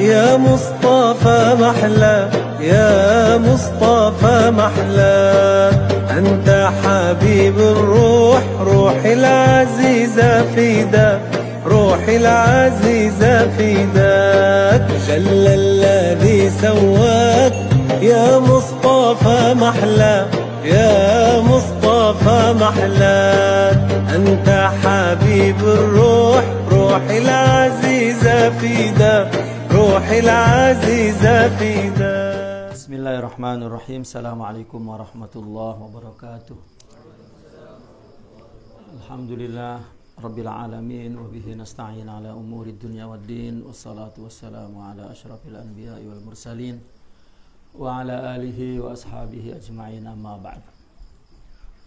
يا مصطفى محلى يا مصطفى محلى أنت حبيب الروح روحي العزيزة فداك روحي العزيزة فداك جل الذي سواك يا مصطفى محلى يا مصطفى محلى أنت حبيب الروح روحي العزيزة فداك روحي العزيزة فداك. بسم الله الرحمن الرحيم. السلام عليكم ورحمة الله وبركاته. الحمد لله رب العالمين وبه نستعين على أمور الدنيا والدين والصلاة والسلام على أشرف الأنبياء والمرسلين وعلى آله وأصحابه أجمعين أما بعد.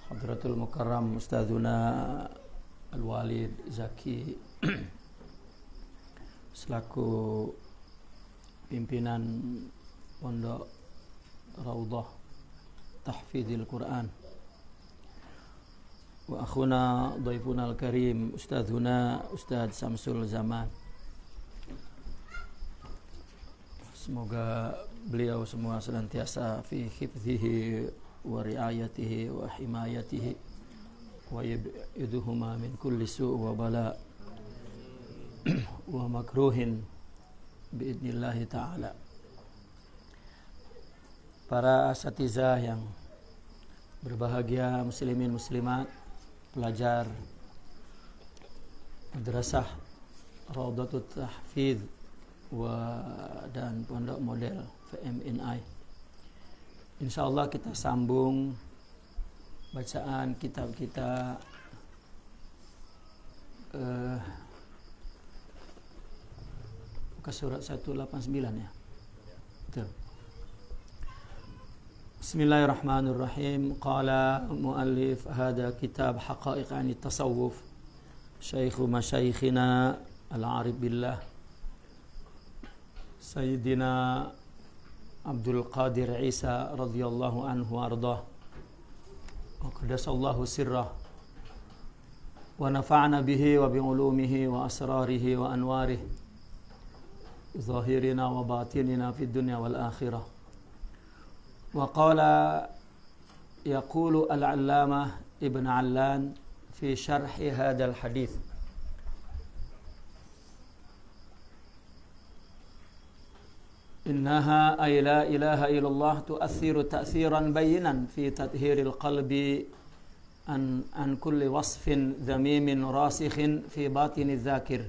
Hadratul Mukarram Ustadzuna Al-Walid Zaki selaku pimpinan Pondok Raudhah Tahfidzil Quran, wa akhuna dhaifuna al-karim Ustadzuna Ustadz Samsul Zaman. Semoga beliau semua senantiasa fi hifdzihi wa riayatihi wa himayatihi wa yab'iduhuma min kulli su' wa bala wa makruhin biidnillahi ta'ala. Para asatizah yang berbahagia, muslimin muslimat, pelajar madrasah Raudhatut Tahfidz dan Pondok Model VMNI. Insyaallah kita sambung bacaan kitab kita ke surat 189 ya. Betul. Bismillahirrahmanirrahim. Qala muallif hada kitab haqa'iq 'ani tasawuf Syekhu masyaikhina al-arif billah Sayyidina Abdul Qadir Isa radhiyallahu anhu ardah wa qaddasallahu sirrah wa nafa'na bihi wa bi'ulumihi wa asrarihi wa anwarihi zahirina wa batinina fid dunya wal akhirah. Wa qala yaqulu al-allamah Ibn Allan fi syarhi hadzal hadits إنها أي لا إله إلا الله تؤثر تأثيرا بينا في تطهير القلب عن كل وصف ذميم راسخ في باطن الذاكر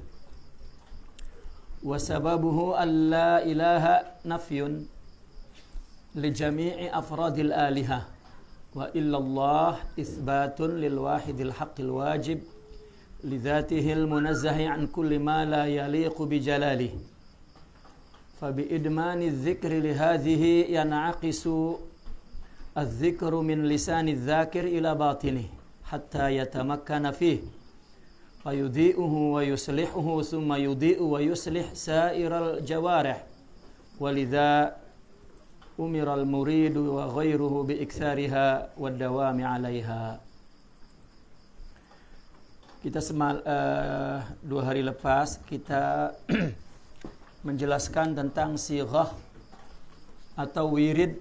وسببه أن لا إله نفي لجميع أفراد الآلهة وإلا الله إثبات للواحد الحق الواجب لذاته المنزه عن كل ما لا يليق بجلاله فبإدمان الذكر لهذه ينعكس الذكر من لسان الذاكر إلى باطنه حتى يتمكن فيه فيضيئه ويصلحه ثم يضيء ويصلح سائر الجوارح ولذا أمر المريد وغيره بإكثارها والدوام عليها. Kita dua hari lepas kita menjelaskan tentang sighah atau wirid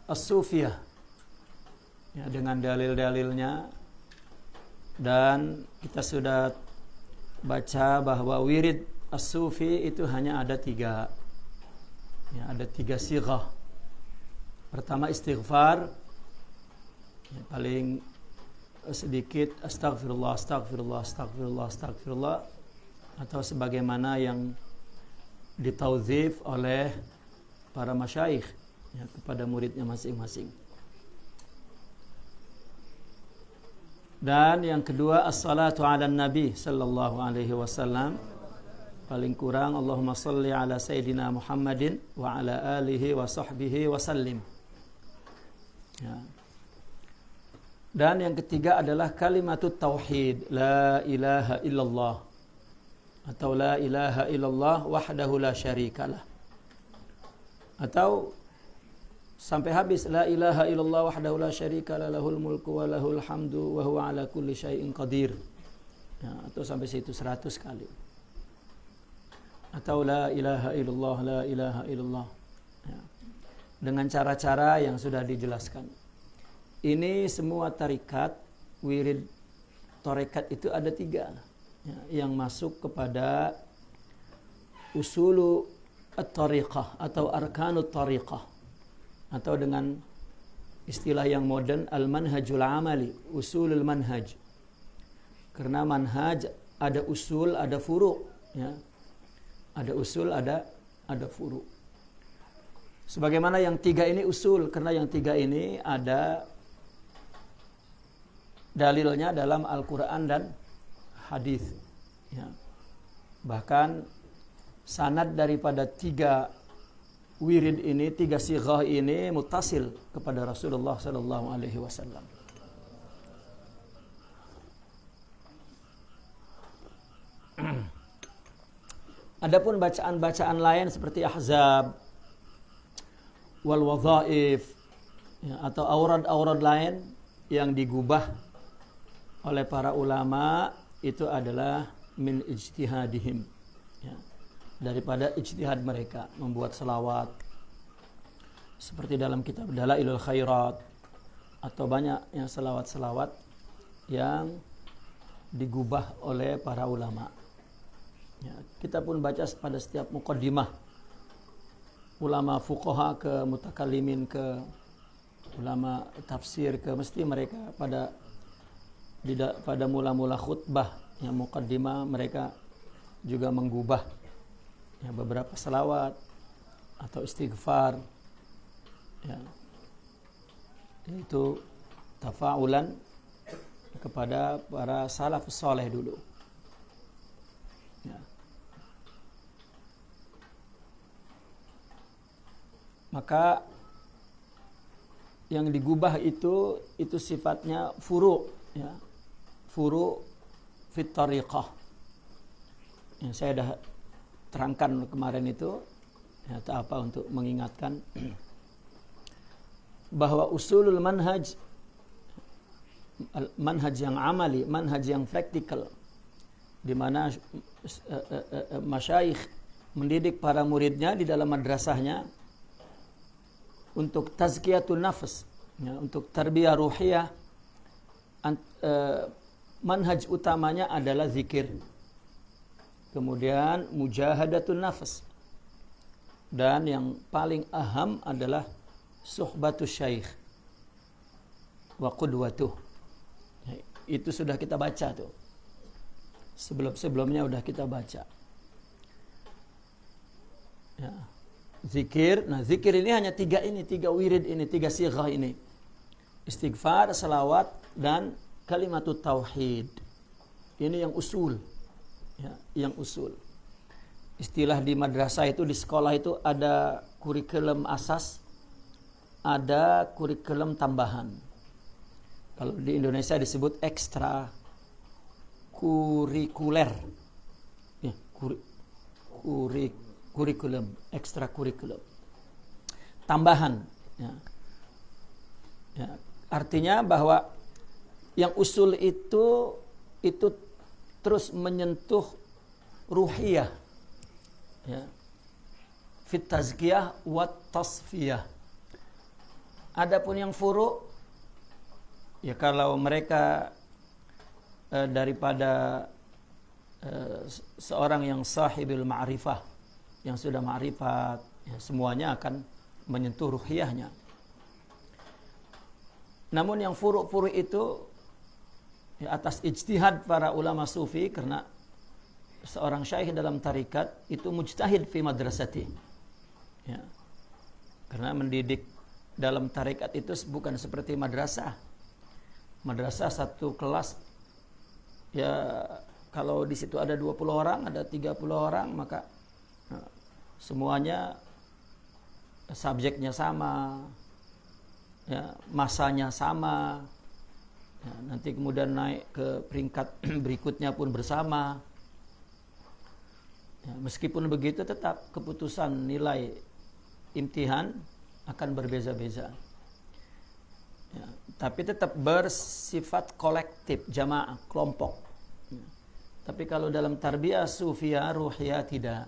as-sufiyah ya, dengan dalil-dalilnya, dan kita sudah baca bahwa wirid as-sufi itu hanya ada tiga ya, ada tiga sighah. Pertama istighfar ya, paling sedikit astagfirullah astagfirullah astagfirullah astagfirullah, atau sebagaimana yang ditaudzif oleh para masyayikh ya, kepada muridnya masing-masing. Dan yang kedua as-salatu ala nabi sallallahu alaihi wasallam, paling kurang Allahumma salli ala sayyidina Muhammadin wa ala alihi wa sahbihi wa sallim ya. Dan yang ketiga adalah kalimatut tauhid, la ilaha illallah atau la ilaha illallah wahdahu la syarikalah, atau sampai habis la ilaha illallah wahdahu la syarikalah lahul mulku wa lahul hamdu wa huwa ala kulli syai'in qadir ya, atau sampai situ 100 kali. atau la ilaha illallah, la ilaha illallah, ya, dengan cara-cara yang sudah dijelaskan. Ini semua tarikat, wirid tarekat itu ada 3, ya, yang masuk kepada usulu at-tariqah atau arkanut tariqah, atau dengan istilah yang modern al-manhajul amali, usulul manhaj. Karena manhaj ada usul, ada furu', ya. Ada usul, ada furu'. Sebagaimana yang 3 ini usul, karena yang 3 ini ada dalilnya dalam Al-Quran dan hadis, ya. Bahkan sanad daripada 3 wirid ini, 3 sighah ini muttasil kepada Rasulullah sallallahu alaihi wasallam. Adapun bacaan-bacaan lain seperti Ahzab wal wadhaif, ya, atau aurad-aurad lain yang digubah oleh para ulama, itu adalah min ijtihadihim, ya, daripada ijtihad mereka membuat selawat seperti dalam kitab Dalailul Khairat, atau banyak yang selawat-selawat yang digubah oleh para ulama. Ya, kita pun baca pada setiap muqaddimah ulama fuqaha ke mutakallimin ke ulama tafsir ke, mesti mereka pada mula-mula khutbah yang muqaddimah mereka juga menggubah, ya, beberapa selawat atau istighfar, ya, itu tafa'ulan kepada para salafus saleh dulu, ya. Maka yang digubah itu sifatnya furu', ya, furu' fit tariqah. Yang saya dah terangkan kemarin itu, ya, tak apa untuk mengingatkan bahwa usulul manhaj, manhaj yang amali, manhaj yang praktikal, di mana masyayikh mendidik para muridnya di dalam madrasahnya untuk tazkiyatun nafs, ya, untuk tarbiyah ruhiyah. Manhaj utamanya adalah zikir, kemudian mujahadatun nafs, dan yang paling aham adalah suhbatus syaikh wa qudwatuh. Itu sudah kita baca tuh, sebelumnya sudah kita baca, ya. Zikir, nah zikir ini hanya 3 ini, 3 wirid ini, 3 sighah ini. Istighfar, salawat, dan kalimatut tauhid. Ini yang usul, ya, yang usul. Istilah di madrasah itu, di sekolah itu ada kurikulum asas, ada kurikulum tambahan. Kalau di Indonesia disebut ekstra kurikuler, ya, kurikulum, ekstra kurikulum, tambahan, ya. Ya, artinya bahwa yang usul itu terus menyentuh ruhiyah, ya, fit tazkiyah wa tasfiyah. Adapun yang furu', ya, kalau mereka daripada seorang yang sahibul ma'rifah, yang sudah ma'rifat, ya, semuanya akan menyentuh ruhiyahnya. Namun yang furu' itu, ya, atas ijtihad para ulama sufi, karena seorang syaikh dalam tarikat itu mujtahid fi madrasati, ya, karena mendidik dalam tarikat itu bukan seperti madrasah. Madrasah satu kelas, ya, kalau di situ ada 20 orang, ada 30 orang, maka semuanya subjeknya sama, ya, masanya sama, ya, nanti kemudian naik ke peringkat berikutnya pun bersama, ya, meskipun begitu tetap keputusan nilai imtihan akan berbeza-beza, ya, tapi tetap bersifat kolektif, jamaah, kelompok, ya. Tapi kalau dalam tarbiyah sufiyah ruhiyah tidak.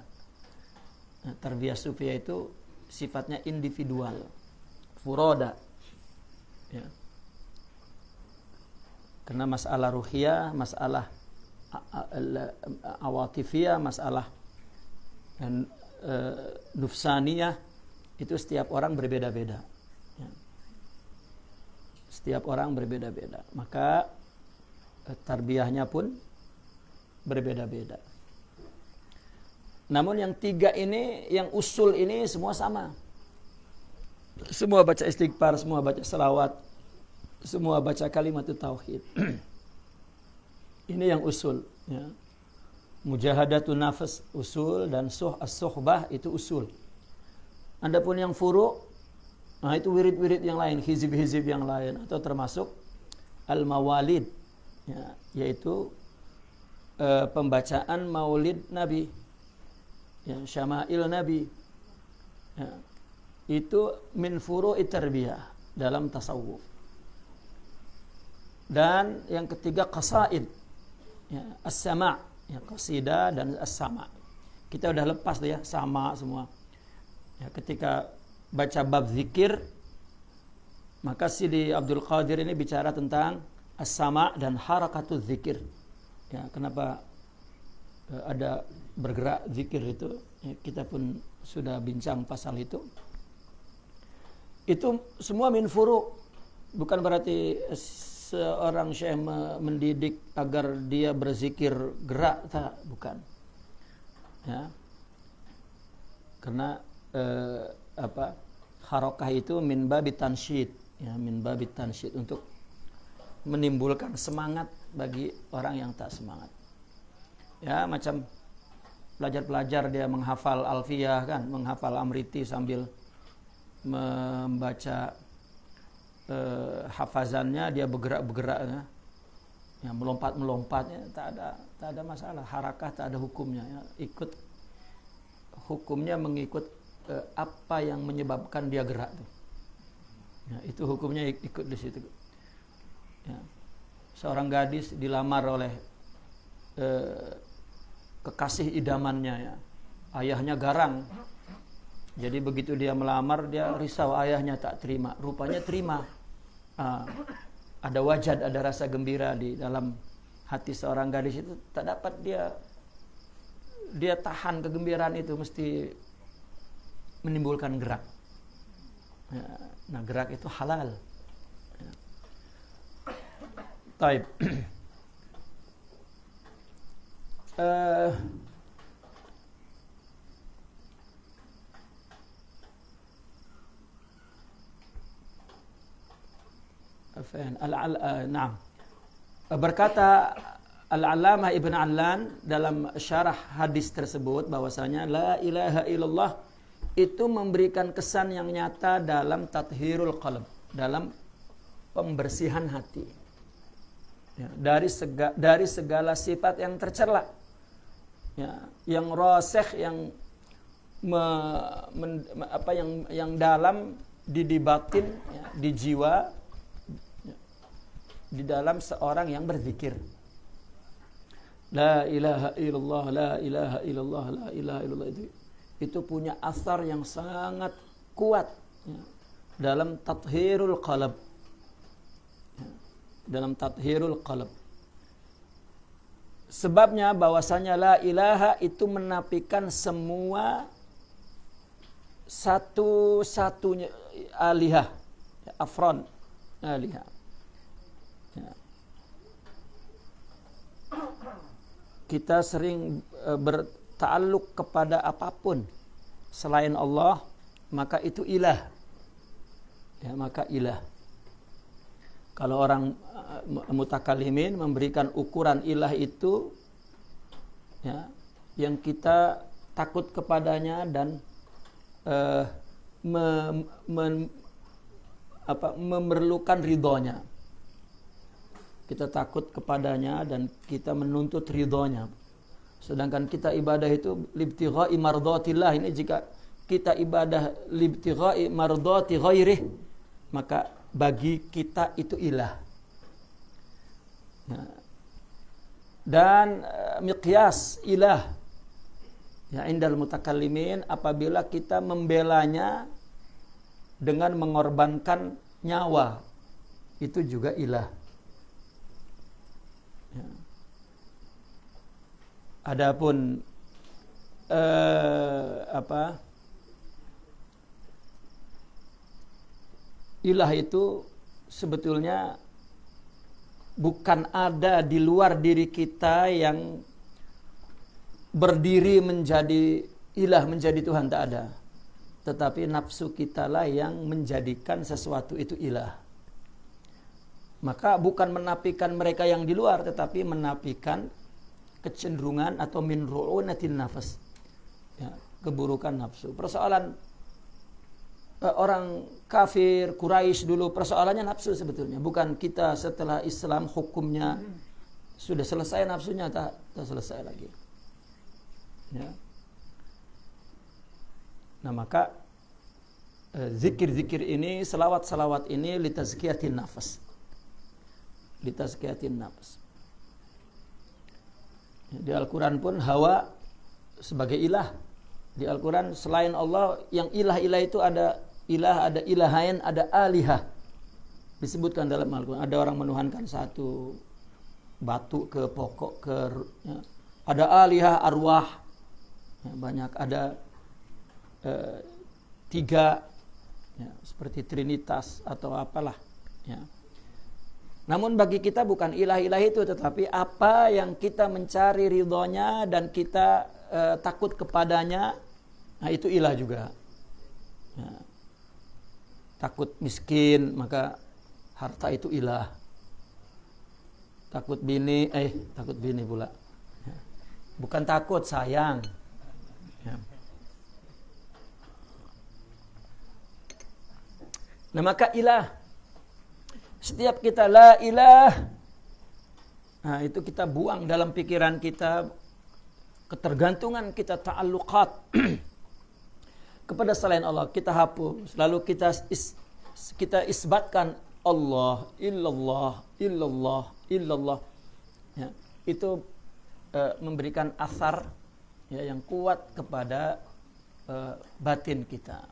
Nah, tarbiyah sufiyah itu sifatnya individual, furoda. Ya. Karena masalah ruhiyah, masalah awatifiyah, masalah nufsaniyah itu setiap orang berbeda-beda. Ya. Setiap orang berbeda-beda. Maka tarbiyahnya pun berbeda-beda. Namun yang tiga ini, yang usul ini semua sama. Semua baca istighfar, semua baca selawat, semua baca kalimat tauhid. Ini yang usul. Ya. Mujahadatun nafas usul dan as-suhbah itu usul. Adapun yang furu', nah itu wirid-wirid yang lain, hizib-hizib yang lain, atau termasuk al-mawalid, ya, yaitu pembacaan maulid Nabi, ya, syama'il Nabi, ya, itu min furu'i tarbiyah dalam tasawuf. Dan yang ketiga qasaid, ya, as-sama', ya, qasidah dan as-sama'. Kita udah lepas tuh ya, sama semua. Ya, ketika baca bab zikir, maka Sidi Abdul Qadir ini bicara tentang as-sama' dan harakatuz zikir. Ya, kenapa ada bergerak zikir itu? Ya, kita pun sudah bincang pasal itu. Itu semua min furu'. Bukan berarti seorang syekh mendidik agar dia berzikir gerak, tak, bukan. Ya. Karena harokah itu min babit tansyid, ya, min babit tansyid, untuk menimbulkan semangat bagi orang yang tak semangat. Ya, macam pelajar-pelajar dia menghafal alfiyah kan, menghafal amriti sambil membaca hafazannya, dia bergerak-bergerak, ya, melompat-melompat, ya, tak ada masalah. Harakah tak ada hukumnya, ya. Ikut hukumnya mengikut apa yang menyebabkan dia gerak tuh. Ya, itu hukumnya ikut di situ. Ya. Seorang gadis dilamar oleh kekasih idamannya, ya. Ayahnya garang. Jadi begitu dia melamar, dia risau, ayahnya tak terima. Rupanya terima. Ada wajad, ada rasa gembira di dalam hati seorang gadis itu. Tak dapat dia tahan kegembiraan itu, mesti menimbulkan gerak. Ya, nah, gerak itu halal. Ya. Taib. Naam. Berkata Al-Allamah Ibn Allan dalam syarah hadis tersebut bahwasanya la ilaha illallah itu memberikan kesan yang nyata dalam tathhirul qalb, dalam pembersihan hati, ya, dari segala sifat yang tercela, ya, yang rasikh, yang dalam di batin, ya, di jiwa, ya, di dalam seorang yang berzikir. La ilaha illallah, la ilaha illallah, la ilaha illallah, itu punya asar yang sangat kuat, ya, dalam tathhirul qalb, ya, dalam tathhirul qalb. Sebabnya bahwasanya la ilaha itu menafikan semua satu-satunya alihah, ya, afron alihah, ya. Kita sering berta'alluq kepada apapun selain Allah, maka itu ilah, ya, maka ilah. Kalau orang mutakalimin memberikan ukuran ilah itu, ya, yang kita takut kepadanya dan memerlukan ridhonya. Kita takut kepadanya dan kita menuntut ridhonya. Sedangkan kita ibadah itu libtigha'i mardatillah. Ini jika kita ibadah libtigha'i mardati ghairih, maka bagi kita itu ilah. Ya. Dan miqyas ilah, Ya, indal mutakallimin, apabila kita membelanya dengan mengorbankan nyawa, itu juga ilah. Ya. Adapun ilah itu sebetulnya bukan ada di luar diri kita yang berdiri menjadi ilah, menjadi Tuhan, tak ada. Tetapi nafsu kita lah yang menjadikan sesuatu itu ilah. Maka bukan menafikan mereka yang di luar, tetapi menafikan kecenderungan atau min ru'unatin nafas, ya, keburukan nafsu. Persoalan orang kafir Quraisy dulu, persoalannya nafsu sebetulnya. Bukan kita setelah Islam hukumnya sudah selesai nafsunya, tak selesai lagi. Ya. Nah, maka zikir-zikir ini, salawat-salawat ini litazkiyatin nafas. Litazkiyatin nafas. Di Al-Quran pun hawa sebagai ilah. Di Al-Quran selain Allah, yang ilah-ilah itu ada ilah, ada ilahain, ada alihah. Disebutkan dalam Al-Quran. Ada orang menuhankan satu batu ke pokok, ke ya. Ada alihah arwah, ya, banyak. Ada tiga, ya, seperti Trinitas atau apalah, ya. Namun bagi kita bukan ilah-ilah itu, tetapi apa yang kita mencari ridhonya dan kita takut kepadanya, nah itu ilah juga. Ya. Takut miskin, maka harta itu ilah. Takut bini pula. Ya. Bukan takut, sayang. Ya. Nah, maka ilah, setiap kita la ilah, nah itu kita buang dalam pikiran kita, ketergantungan kita, ta'alluqat kepada selain Allah, kita hapus. Lalu kita isbatkan Allah, illallah, illallah, illallah. Ya, itu memberikan asar, ya, yang kuat kepada batin kita.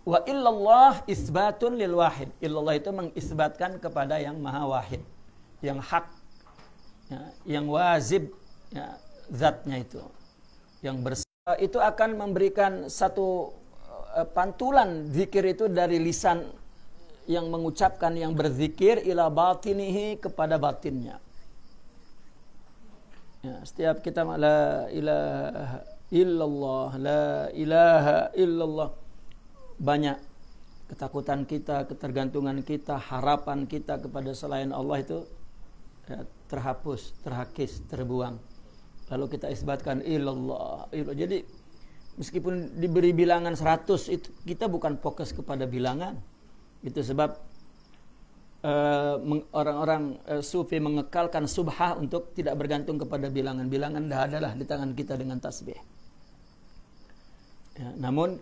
Wa illallah isbatun lil wahid. Illallah itu mengisbatkan kepada yang maha wahid, yang hak, ya, yang wajib, ya, zatnya itu, yang bersih. Itu akan memberikan satu pantulan zikir itu dari lisan yang mengucapkan, yang berzikir, ila batinihi, kepada batinnya. Ya, setiap kita la ilaha illallah, la ilaha illallah, banyak ketakutan kita, ketergantungan kita, harapan kita kepada selain Allah itu, ya, terhapus, terhakis, terbuang. Lalu kita isbatkan illallah, illallah. Jadi meskipun diberi bilangan 100, itu kita bukan fokus kepada bilangan. Itu sebab orang-orang sufi mengekalkan subhah untuk tidak bergantung kepada bilangan. Bilangan dah adalah di tangan kita dengan tasbih. Ya, namun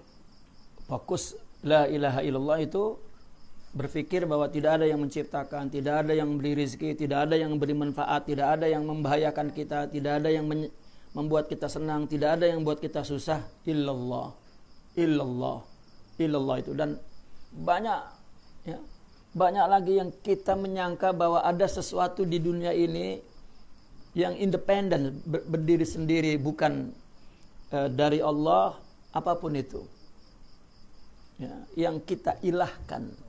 fokus la ilaha illallah itu berpikir bahwa tidak ada yang menciptakan, tidak ada yang memberi rezeki, tidak ada yang memberi manfaat, tidak ada yang membahayakan kita, tidak ada yang membuat kita senang, tidak ada yang membuat kita susah, illallah, illallah, illallah itu. Dan banyak, ya, banyak lagi yang kita menyangka bahwa ada sesuatu di dunia ini yang independen, berdiri sendiri, bukan dari Allah, apapun itu, ya, yang kita ilahkan,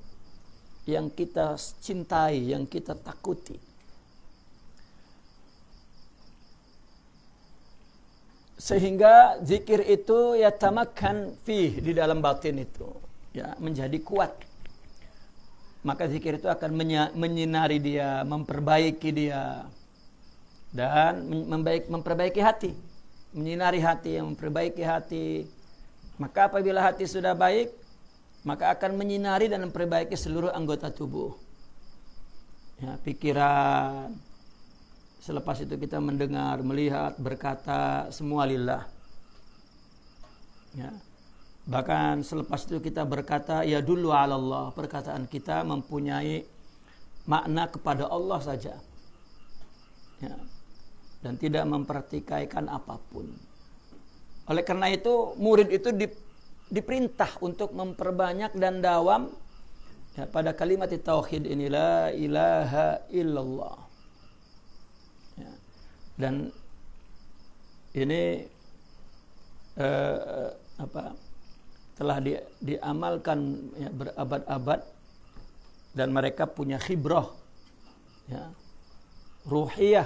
yang kita cintai, yang kita takuti. Sehingga zikir itu ya tamakkan fih, di dalam batin itu, ya, menjadi kuat. Maka zikir itu akan menyinari dia, memperbaiki dia, dan memperbaiki hati, menyinari hati, memperbaiki hati. Maka apabila hati sudah baik, maka akan menyinari dan memperbaiki seluruh anggota tubuh, ya, pikiran. Selepas itu kita mendengar, melihat, berkata, semua lillah, ya. Bahkan selepas itu kita berkata ya dulu ala Allah, perkataan kita mempunyai makna kepada Allah saja, ya. dan tidak mempertikaikan apapun. Oleh karena itu murid itu diperintah untuk memperbanyak dan dawam pada kalimat tauhid ini, la ilaha illallah. Dan ini telah diamalkan berabad-abad, dan mereka punya khibrah ruhiyah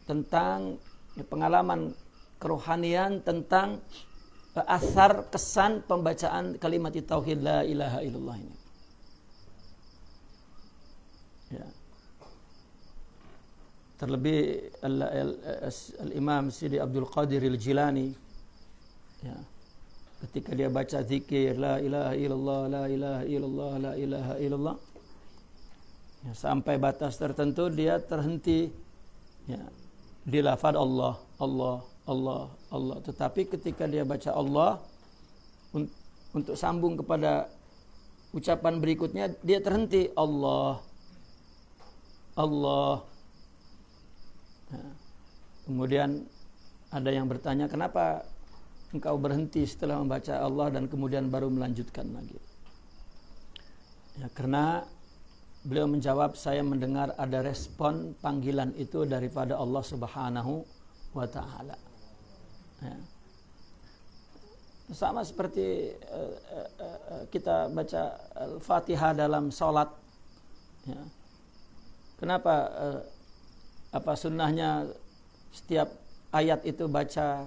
tentang pengalaman kerohanian tentang asar kesan pembacaan kalimat tauhid la ilaha illallah ini. Terlebih Al-Imam Sidi Abdul Qadir Al-Jilani, ketika dia baca zikir la ilaha illallah, la ilaha illallah, la ilaha illallah, sampai batas tertentu dia terhenti di lafaz Allah, Allah, Allah, Allah. Tetapi ketika dia baca Allah, untuk sambung kepada ucapan berikutnya, dia terhenti Allah, Allah. Kemudian ada yang bertanya, kenapa engkau berhenti setelah membaca Allah dan kemudian baru melanjutkan lagi? Karena beliau menjawab, saya mendengar ada respon panggilan itu daripada Allah Subhanahu wa ta'ala. Sama seperti kita baca Al-Fatihah dalam sholat. Kenapa sunnahnya setiap ayat itu baca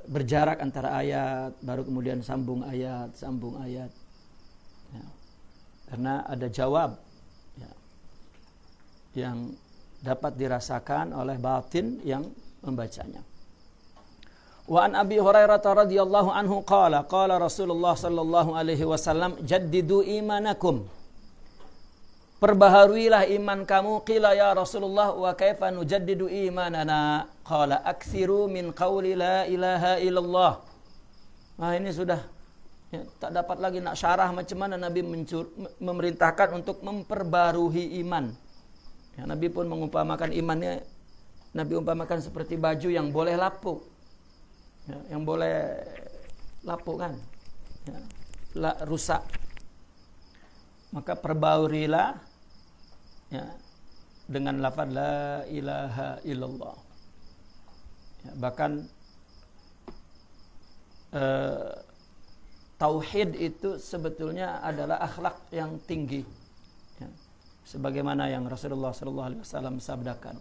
berjarak antara ayat, baru kemudian sambung ayat. Karena ada jawab yang dapat dirasakan oleh batin yang membacanya. Wa an Abi Hurairah radhiyallahu anhu qala Rasulullah sallallahu alaihi wasallam, jaddidu imanakum, perbaharuilah iman kamu. Qila ya Rasulullah wa kaifa nujaddidu imanana? Qala aksiru min qawli la ilaha illallah. Nah, ini sudah tak dapat lagi nak syarah macam mana Nabi memerintahkan untuk memperbarui iman. Nabi pun mengumpamakan imannya, Nabi umpamakan seperti baju yang boleh lapuk, yang boleh lapuk kan, rusak. Maka perbaurilah dengan lafaz la ilaha illallah. Bahkan tauhid itu sebetulnya adalah akhlak yang tinggi, sebagaimana yang Rasulullah SAW sabdakan,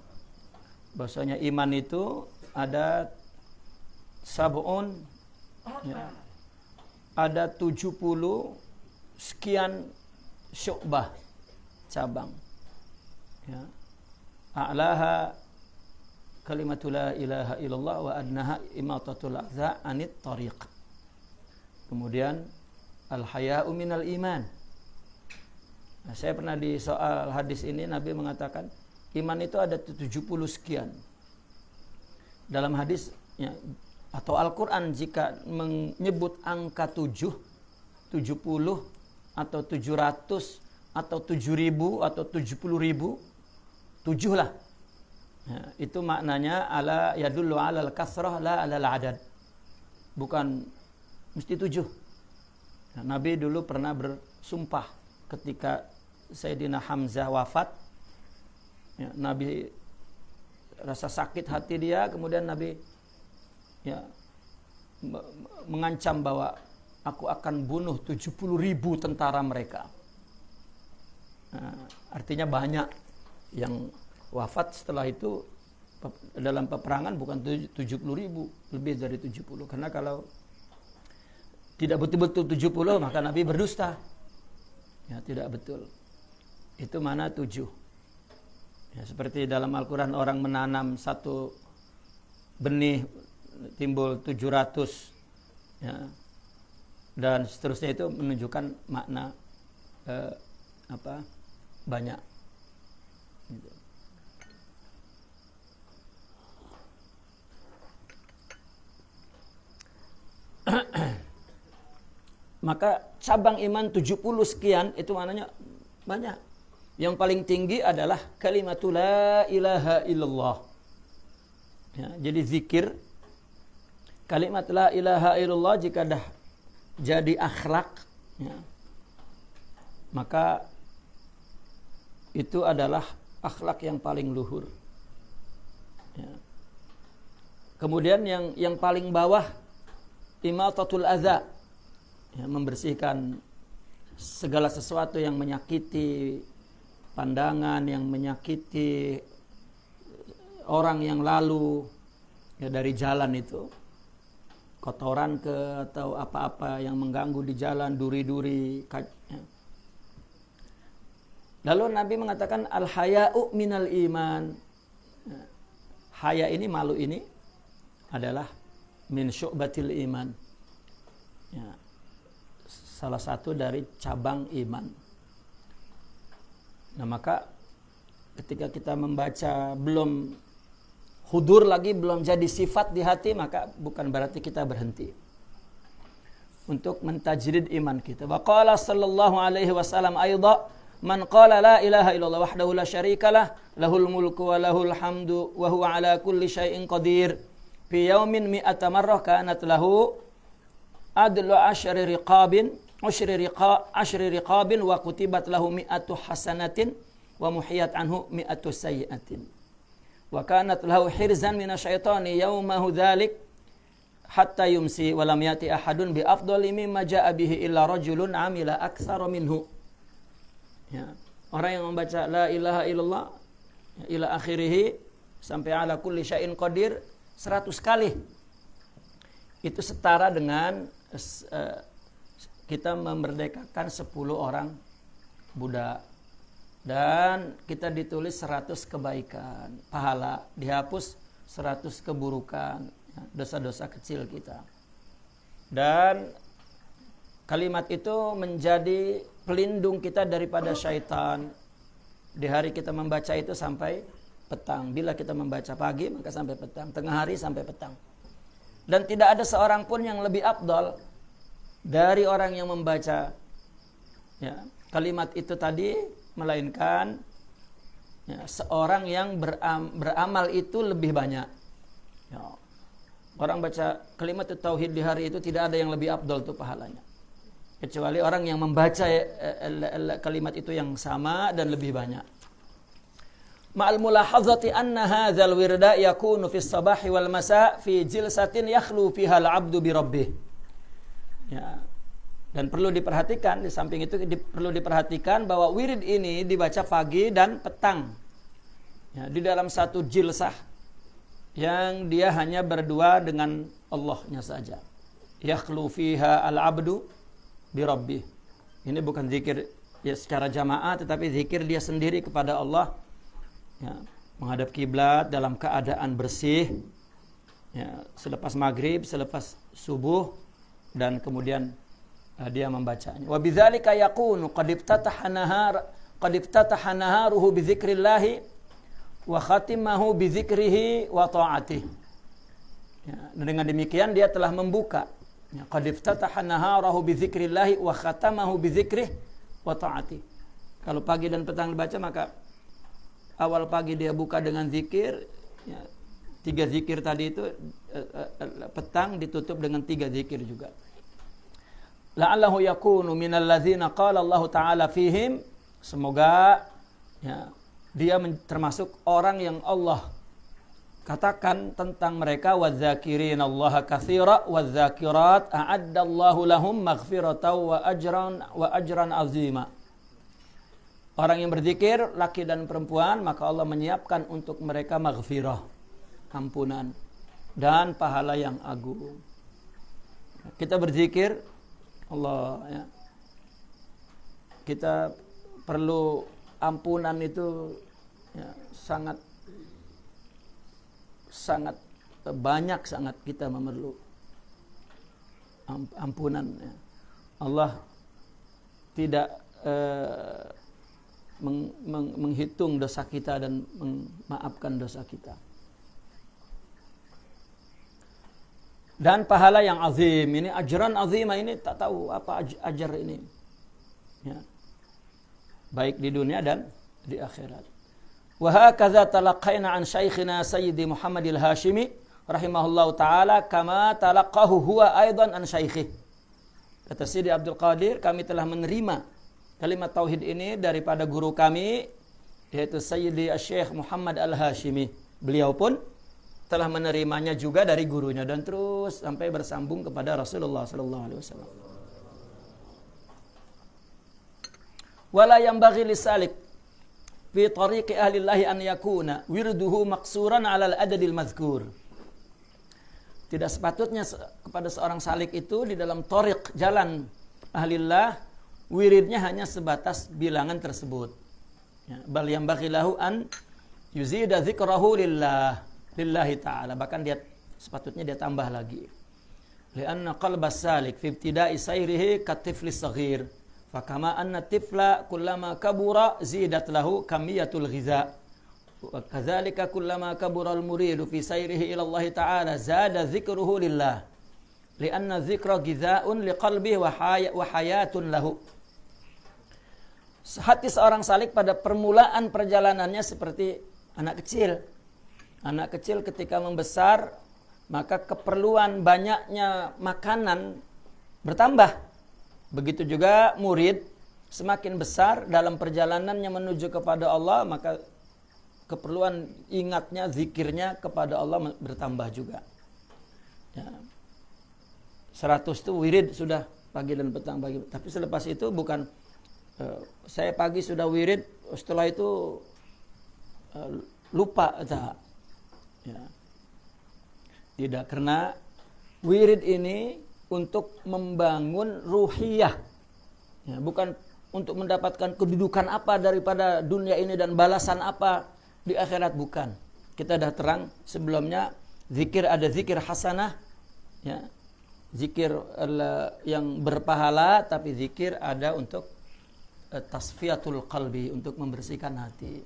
bahwasanya iman itu ada sab'un, ada 70 sekian syu'bah, cabang. A'laha kalimatul la ilaha illallah wa adnaha imatatul adza anit tariq. Kemudian al-haya'u minal iman. Nah, saya pernah di soal hadis ini Nabi mengatakan iman itu ada 70 sekian. Dalam hadis atau Al-Quran jika menyebut angka 7, 70 atau 700 atau 7.000 atau 70.000, 7 lah. Itu maknanya ala yadullu alal kasrah la alal adad. Bukan mesti 7. Nabi dulu pernah bersumpah ketika Sayyidina Hamzah wafat. Nabi rasa sakit hati dia, kemudian Nabi mengancam bahwa aku akan bunuh 70.000 tentara mereka. Artinya banyak yang wafat setelah itu dalam peperangan, bukan 70.000, lebih dari 70. Karena kalau tidak betul-betul 70 maka Nabi berdusta. Tidak betul. Itu mana 7. Seperti dalam Al-Quran orang menanam satu benih timbul 700, dan seterusnya, itu menunjukkan makna banyak. Gitu. Maka cabang iman 70 sekian itu maknanya banyak. Yang paling tinggi adalah kalimatul la ilaha illallah. Ya, jadi zikir kalimat la ilaha illallah jika dah jadi akhlak, ya, maka itu adalah akhlak yang paling luhur. Ya. Kemudian yang paling bawah imatatul adza, ya, membersihkan segala sesuatu yang menyakiti pandangan, yang menyakiti orang yang lalu, ya, dari jalan itu, kotoran atau apa-apa yang mengganggu di jalan, duri-duri, ya. Lalu Nabi mengatakan al-haya'u minal iman. Ya. Haya ini, malu ini adalah min syu'batil iman. Ya. Salah satu dari cabang iman. Nah, maka ketika kita membaca belum hudur lagi, belum jadi sifat di hati, maka bukan berarti kita berhenti untuk mentajrid iman kita. Wa qala sallallahu alaihi wasallam aidha man qala la ilaha illallah wahdahu la syarikalah lahul mulku wa lahul hamdu wa huwa ala kulli syai'in qadir fi yaumin mi'ata marrah kanat lahu adlu asyri riqabin wa kutibat lahu mi'atu hasanatin wa muhiyat anhu mi'atu sayyi'atin wa kanat lahu hirzan minasyaitani yaumahu dzalik hatta yumsi wa lam yati ahadun bi afdali mimma jaa bihi illa rajulun amila aktsara minhu. Ya, orang yang membaca la ilaha illallah, ya, ila akhirih sampai ala kulli syai'in qadir 100 kali, itu setara dengan kita memerdekakan 10 orang budak. Dan kita ditulis 100 kebaikan, pahala, dihapus 100 keburukan, ya, dosa-dosa kecil kita. Dan kalimat itu menjadi pelindung kita daripada syaitan. Di hari kita membaca itu sampai petang. Bila kita membaca pagi, maka sampai petang. Tengah hari sampai petang. Dan tidak ada seorang pun yang lebih afdal dari orang yang membaca, ya, kalimat itu tadi, melainkan, ya, seorang yang beramal itu lebih banyak. Ya. Orang baca kalimat tauhid di hari itu tidak ada yang lebih afdal itu pahalanya, kecuali orang yang membaca kalimat itu yang sama dan lebih banyak. Ma'al mulahazati anna hadzal wirda yakunu fis sabahi wal masa fi jilsatin yakhlu fiha al-'abdu bi rabbih. Ya. Dan perlu diperhatikan, di samping itu perlu diperhatikan bahwa wirid ini dibaca pagi dan petang, ya, di dalam satu jilsah yang dia hanya berdua dengan Allahnya saja. Yakhlu fiha al-'abdu bi rabbih. Ini bukan zikir, ya, secara jamaah, tetapi zikir dia sendiri kepada Allah, ya, menghadap kiblat dalam keadaan bersih, ya, selepas maghrib, selepas subuh, dan kemudian dia membacanya. Wa bidzalika yakunu qad iftataha naharuhu bi dzikrillah wa khatimahu bi dzikrihi wa ta'atihi. Ya, dan dengan demikian dia telah membuka, ya, qad iftataha naharahu bi dzikrillah wa khatamahu bi dzikrih wa ta'atihi. Kalau pagi dan petang dibaca, maka awal pagi dia buka dengan zikir, ya, 3 zikir tadi itu, petang ditutup dengan 3 zikir juga. La'allahu yakunu minal ladzina qala Allah Ta'ala fihim, semoga, ya, dia termasuk orang yang Allah katakan tentang mereka, wadzakirina Allah katsira wadzakirat a'addallahu lahum maghfiratan wa ajran azima. Orang yang berzikir, laki dan perempuan, maka Allah menyiapkan untuk mereka maghfirah, ampunan, dan pahala yang agung. Kita berzikir Allah, ya, kita perlu ampunan itu, ya, sangat banyak, sangat kita memerlukan ampunan, ya. Allah tidak menghitung dosa kita dan memaafkan dosa kita. Dan pahala yang azim ini, ajran azimah ini, tak tahu apa ajar ini, ya, baik di dunia dan di akhirat. Wa hakadza talaqqaina an syaikhina Sayyidi Muhammad al-Hashimi rahimahullahu taala kama talaqqahu huwa aidan an syaikhi. Kata Sidi Abdul Qadir, kami telah menerima kalimat tauhid ini daripada guru kami yaitu Sayyidi Syekh Muhammad al-Hashimi. Beliau pun telah menerimanya juga dari gurunya dan terus sampai bersambung kepada Rasulullah sallallahu alaihi wasallam. Wala yanbaghi lisalik fi tariqi ahlillahi an yakuna wirduhu maqsuran 'ala al-adadil mazkur. Tidak sepatutnya kepada seorang salik itu di dalam thariq jalan ahlillah wiridnya hanya sebatas bilangan tersebut. Ya, bal yanbaghi lahu an yuzida dzikrahu lillahi ta'ala. Bahkan dia sepatutnya dia tambah lagi. Lianna qalbas salik fi ibtida'i sayrihi katiflis saghir. Fakama anna tifla kullama kabura zidat lahu kamiyatul ghiza. Wa kadzalika kullama kabura al-muridu fi sayrihi ila Allah ta'ala zada dzikruhu lillah. Lianna dzikra ghiza'un liqalbihi wa hayatun lahu. Hati seorang salik pada permulaan perjalanannya seperti anak kecil. Anak kecil ketika membesar maka keperluan banyaknya makanan bertambah. Begitu juga murid semakin besar dalam perjalanannya menuju kepada Allah, maka keperluan ingatnya, zikirnya kepada Allah bertambah juga. Ya. 100 itu wirid sudah pagi dan petang pagi. Tapi selepas itu bukan saya pagi sudah wirid, setelah itu lupa. Ya. Tidak, karena wirid ini untuk membangun ruhiyah, ya, bukan untuk mendapatkan kedudukan apa daripada dunia ini dan balasan apa di akhirat, bukan. Kita dah terang sebelumnya, zikir ada zikir hasanah, ya, zikir yang berpahala, tapi zikir ada untuk tasfiyatul qalbi, untuk membersihkan hati.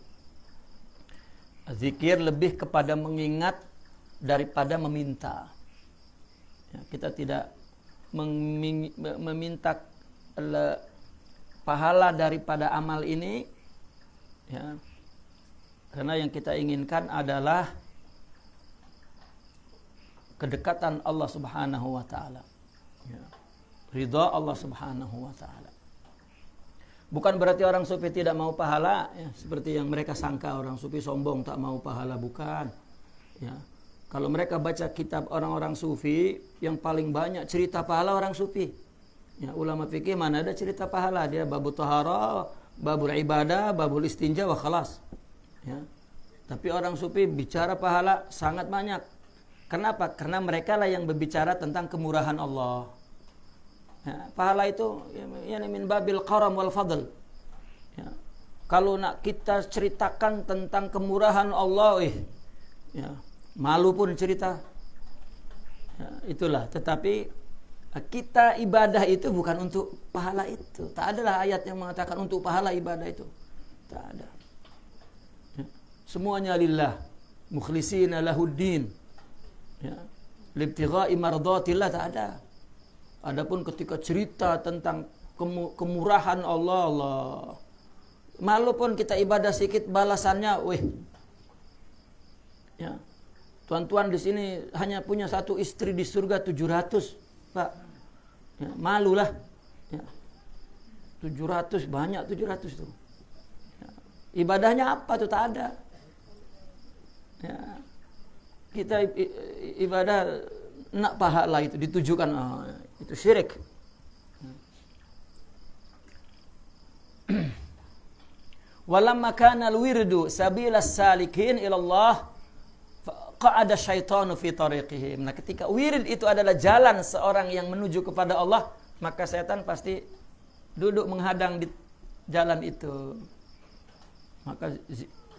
Zikir lebih kepada mengingat daripada meminta. Ya, kita tidak meminta pahala daripada amal ini, ya, karena yang kita inginkan adalah kedekatan Allah Subhanahu wa taala, ya, ridha Allah Subhanahu wa taala. Bukan berarti orang sufi tidak mau pahala, ya, seperti yang mereka sangka orang sufi sombong tak mau pahala, bukan. Ya. Kalau mereka baca kitab orang-orang sufi, yang paling banyak cerita pahala orang sufi. Ya, ulama fikih mana ada cerita pahala, dia babul tahara, babul ibadah, babul istinja wa khalas. Ya. Tapi orang sufi bicara pahala sangat banyak. Kenapa? Karena mereka lah yang berbicara tentang kemurahan Allah. Ya, pahala itu yani min babil karam wal fadl. Ya. Kalau nak kita ceritakan tentang kemurahan Allah, ya, malu pun cerita. Ya, itulah. Tetapi kita ibadah itu bukan untuk pahala itu. Tak adalah ayat yang mengatakan untuk pahala ibadah itu. Tak ada. Ya. Semuanya lillah, mukhlisina lahuddin. Ya. Libtigha'i mardatillah, tak ada. Adapun ketika cerita tentang kemurahan Allah, malu pun kita ibadah sedikit balasannya, ya. Tuan-tuan di sini hanya punya satu istri di surga 700, Pak. Ya, malulah. Ya. 700 banyak 700 itu. Ya. Ibadahnya apa tuh, tak ada. Ya. Kita ibadah nak pahala itu ditujukan, itu syirik. Walamma kana al-wirdu sabilas salikin ila Allah qa'ada syaitanu fi tariqihim. Nah, ketika wirid itu adalah jalan seorang yang menuju kepada Allah, maka setan pasti duduk menghadang di jalan itu. Maka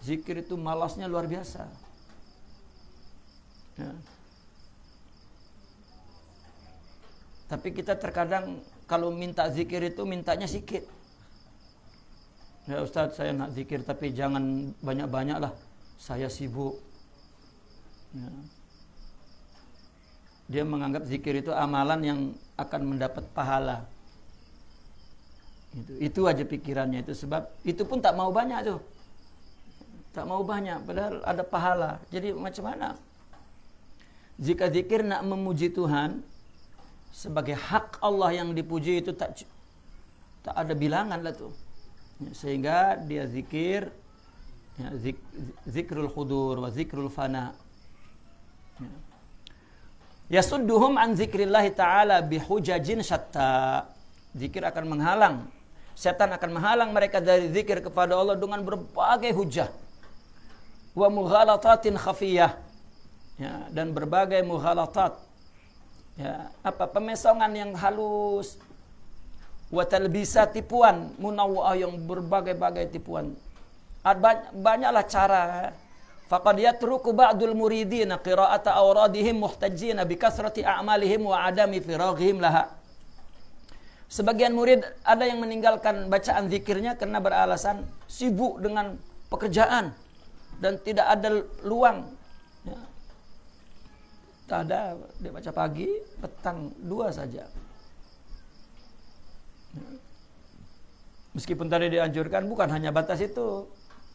zikir itu malasnya luar biasa. Ya. Tapi kita terkadang kalau minta zikir itu mintanya sikit. Ya Ustaz, saya nak zikir tapi jangan banyak-banyak lah, saya sibuk. Ya. Dia menganggap zikir itu amalan yang akan mendapat pahala. Itu aja pikirannya itu, sebab itu pun tak mau banyak tuh. Tak mau banyak, padahal ada pahala. Jadi macam mana? Jika zikir nak memuji Tuhan sebagai hak Allah yang dipuji itu tak ada bilangan lah tuh. Ya, sehingga dia zikir, ya, zikrul hudur wa zikrul fana. Ya. Yasudduhum an zikrillahi ta'ala bihujajin syatta. Zikir akan menghalang, setan akan menghalang mereka dari zikir kepada Allah dengan berbagai hujah. Wa mughalatatin khafiyah. Ya, dan berbagai mughalatat. Ya, pemesongan yang halus. Wa talbisa, tipuan munawwah yang berbagai-bagai tipuan. Banyaklah cara. Faqad yatruku ba'dul muridina qira'ata awradihim muhtajjina bi kasrati a'malihim wa adami firaghihim laha. Sebagian murid ada yang meninggalkan bacaan zikirnya karena beralasan sibuk dengan pekerjaan dan tidak ada luang. Ya. Tak ada, dia baca pagi, petang 2 saja. Ya. Meskipun tadi dianjurkan, bukan hanya batas itu.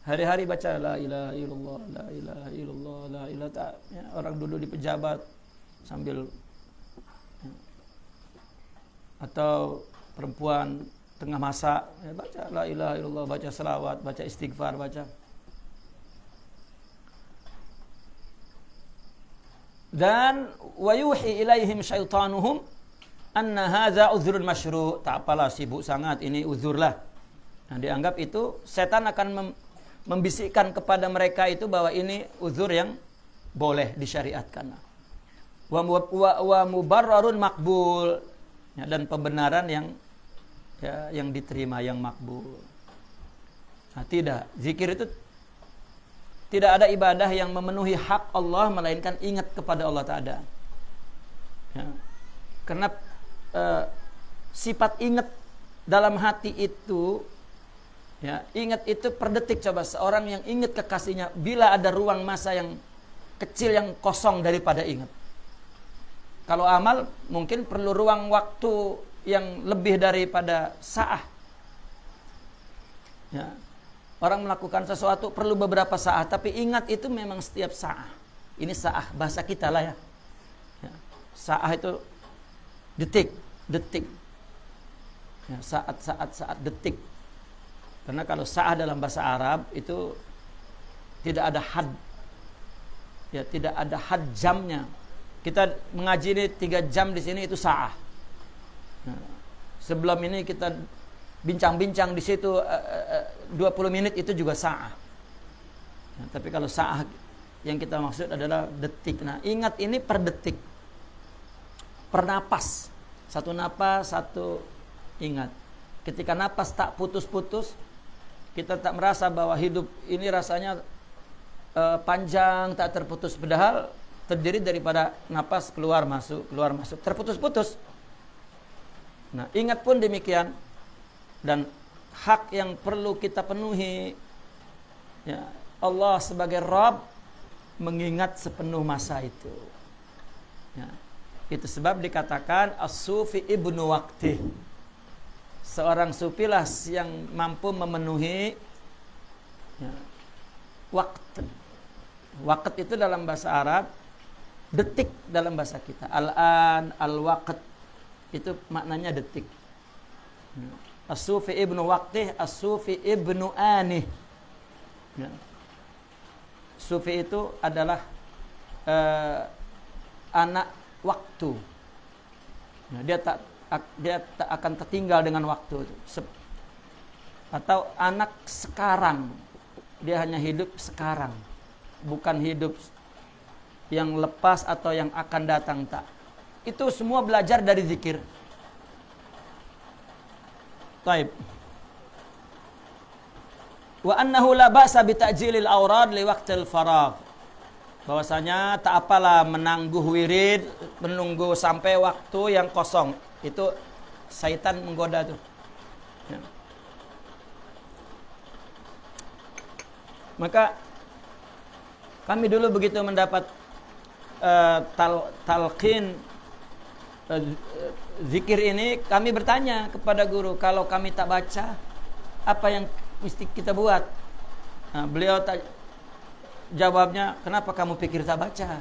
Hari-hari baca la ilaha illallah, la ilaha illallah, la ilaha ta. Ya, orang duduk di pejabat sambil ya. Atau perempuan tengah masak, ya, baca la ilaha illallah, baca selawat, baca istighfar, baca. Dan wayuhi ilaihim syaitanuhum anna hadza uzrun masyru'. Tak apalah, sibuk sangat, ini uzurlah. Nah, dianggap itu setan akan membisikkan kepada mereka itu bahwa ini uzur yang boleh disyariatkan. Wa mubarrarun makbul, ya, dan pembenaran yang diterima, yang makbul. Nah, tidak, zikir itu tidak ada ibadah yang memenuhi hak Allah melainkan ingat kepada Allah Ta'ala. Ya. Karena sifat ingat dalam hati itu, ya, ingat itu per detik. Coba seorang yang ingat kekasihnya, bila ada ruang masa yang kecil yang kosong daripada ingat. Kalau amal mungkin perlu ruang waktu yang lebih daripada sa'ah. Ya. Orang melakukan sesuatu perlu beberapa saat, tapi ingat itu memang setiap sa'ah. Ini sa'ah, bahasa kita lah ya. Ya. Sa'ah itu detik. Ya, saat, detik. Karena kalau sa'ah dalam bahasa Arab itu tidak ada had. Ya, tidak ada had jamnya. Kita mengaji ini 3 jam di sini itu sa'ah. Nah, sebelum ini kita bincang-bincang di situ 20 menit itu juga sa'ah. Nah, tapi kalau sa'ah yang kita maksud adalah detik. Nah, ingat ini per detik. Per napas. Satu napas, satu ingat. Ketika napas tak putus-putus, kita tak merasa bahwa hidup ini rasanya panjang, tak terputus. Padahal terdiri daripada napas keluar masuk, terputus-putus. Nah, ingat pun demikian. Dan hak yang perlu kita penuhi, ya, Allah sebagai Rabb mengingat sepenuh masa itu. Ya, itu sebab dikatakan as-sufi ibnu waqti. Seorang sufilah yang mampu memenuhi, ya, waktu. Waqt itu dalam bahasa Arab, detik dalam bahasa kita. Al-an, al-waqt itu maknanya detik. Ya. As-sufi ibnu waqtih, as-sufi ibnu anih. Ya. Sufi itu adalah anak waktu. Nah, dia tak akan tertinggal dengan waktu itu. Atau anak sekarang. Dia hanya hidup sekarang. Bukan hidup yang lepas atau yang akan datang, tak. Itu semua belajar dari zikir. Taib. Wa annahu la ba'sa bi ta'jilil awrad li waqtil faragh. Bahwasanya tak apalah menangguh wirid, menunggu sampai waktu yang kosong. Itu syaitan menggoda tuh. Ya. Maka kami dulu begitu mendapat talqin zikir ini, kami bertanya kepada guru, kalau kami tak baca, apa yang mesti kita buat? Nah, beliau jawabnya, kenapa kamu pikir tak baca?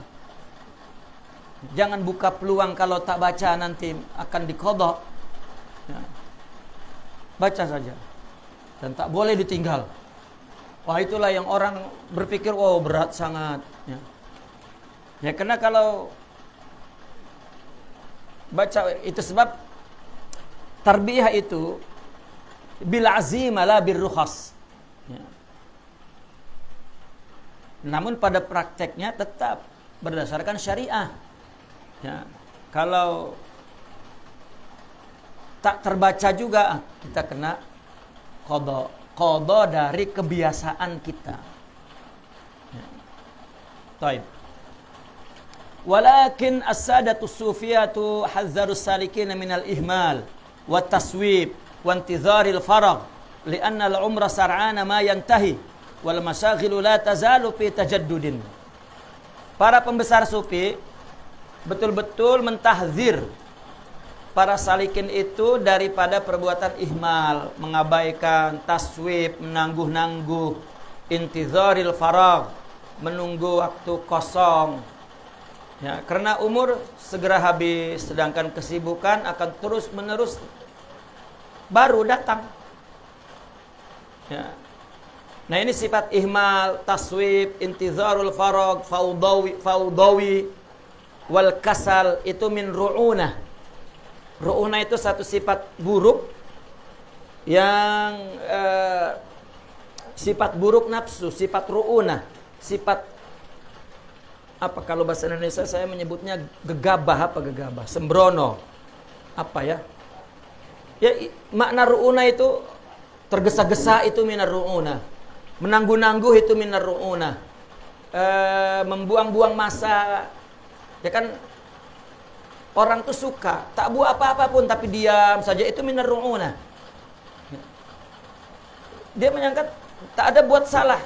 Jangan buka peluang kalau tak baca nanti akan diqadha. Ya. Baca saja. Dan tak boleh ditinggal. Wah, itulah yang orang berpikir, oh berat sangat. Ya, karena kalau baca, itu sebab tarbiyah itu bil azimah la bir rukhas. Ya. Namun pada prakteknya tetap berdasarkan syariah. Ya. Kalau tak terbaca juga, kita kena qadha dari kebiasaan kita. Ya. Taib. Walakin as-sadatu sufiyatu hazzarus salikin minal ihmal wa taswib wa intizaril faragh lianna al-umra sar'ana ma yantahi wal masaghilu la tazalu fi tajaddudin. Para pembesar sufi betul-betul mentahzir para salikin itu daripada perbuatan ihmal, mengabaikan, taswib, menangguh-nangguh, intizaril faragh, menunggu waktu kosong. Ya, karena umur segera habis, sedangkan kesibukan akan terus-menerus baru datang. Ya. Nah, ini sifat ihmal, taswib, intizarul faragh, faudawi, wal kasal itu min ru'unah. Ru'unah itu satu sifat buruk yang sifat buruk nafsu, sifat ru'unah, sifat apa kalau bahasa Indonesia saya menyebutnya gegabah, apa gegabah? Sembrono. Apa ya? Ya, makna ru'unah itu tergesa-gesa, itu minar ru'unah. Menangguh-nangguh itu minar ru'unah. Membuang-buang masa. Ya kan orang tuh suka tak buat apa-apa pun tapi diam saja, itu minar ru'unah. Dia menyangka tak ada buat salah,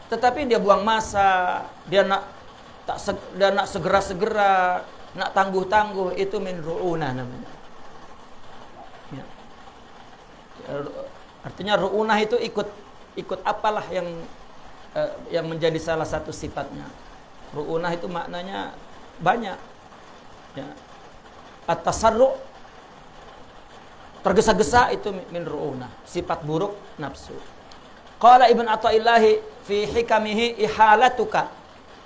tetapi dia buang masa, dia nak segera-segera, nak tangguh-tangguh, itu min ru'unah namanya. Ya. Artinya ru'unah itu ikut apalah yang menjadi salah satu sifatnya. Ru'unah itu maknanya banyak. Ya. At-tasarru', tergesa-gesa, itu min ru'unah, sifat buruk nafsu. Qala Ibn Athaillah fi hikamihi ihalatuka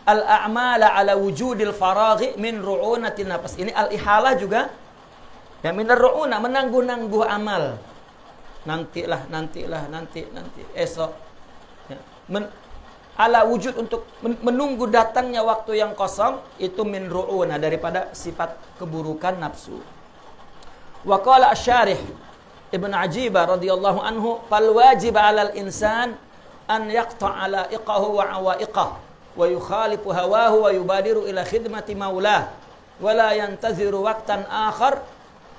al-a'mala ala wujudil faraghi min ru'unatin nafs. Ini al-ihalah juga ya minar ru'unah, menangguh-nangguh amal. Nanti esok. Ya. Ala wujud, untuk menunggu datangnya waktu yang kosong, itu min ru'unah, daripada sifat keburukan nafsu. Wa qala asy-syarih Ibn Ajibah radhiyallahu anhu, fal wajib 'alal insan an yaqta'a la'iqahu wa 'awaiqahu wa yukhalifu hawahu wa yubadiru ila khidmati maulah wa la yantaziru waqtan akhar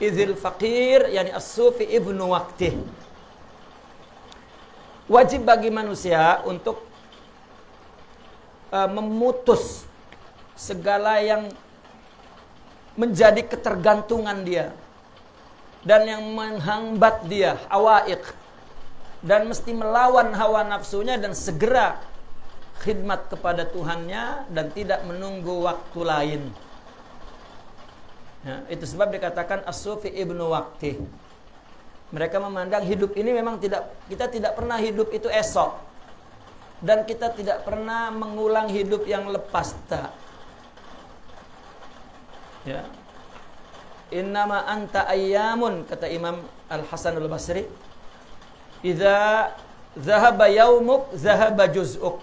idzil faqir, yani as-sufi ibnu waqtih. Wajib bagi manusia untuk memutus segala yang menjadi ketergantungan dia dan yang menghambat dia, awaiq, dan mesti melawan hawa nafsunya dan segera khidmat kepada Tuhannya dan tidak menunggu waktu lain. Ya, itu sebab dikatakan as-sufi ibnu waqtih. Mereka memandang hidup ini memang kita tidak pernah hidup itu esok, dan kita tidak pernah mengulang hidup yang lepas, tak. Ya. Innama anta ayyamun, kata Imam Al-Hasan Al-Basri, idza zahaba yaumuk zahaba juz'uk.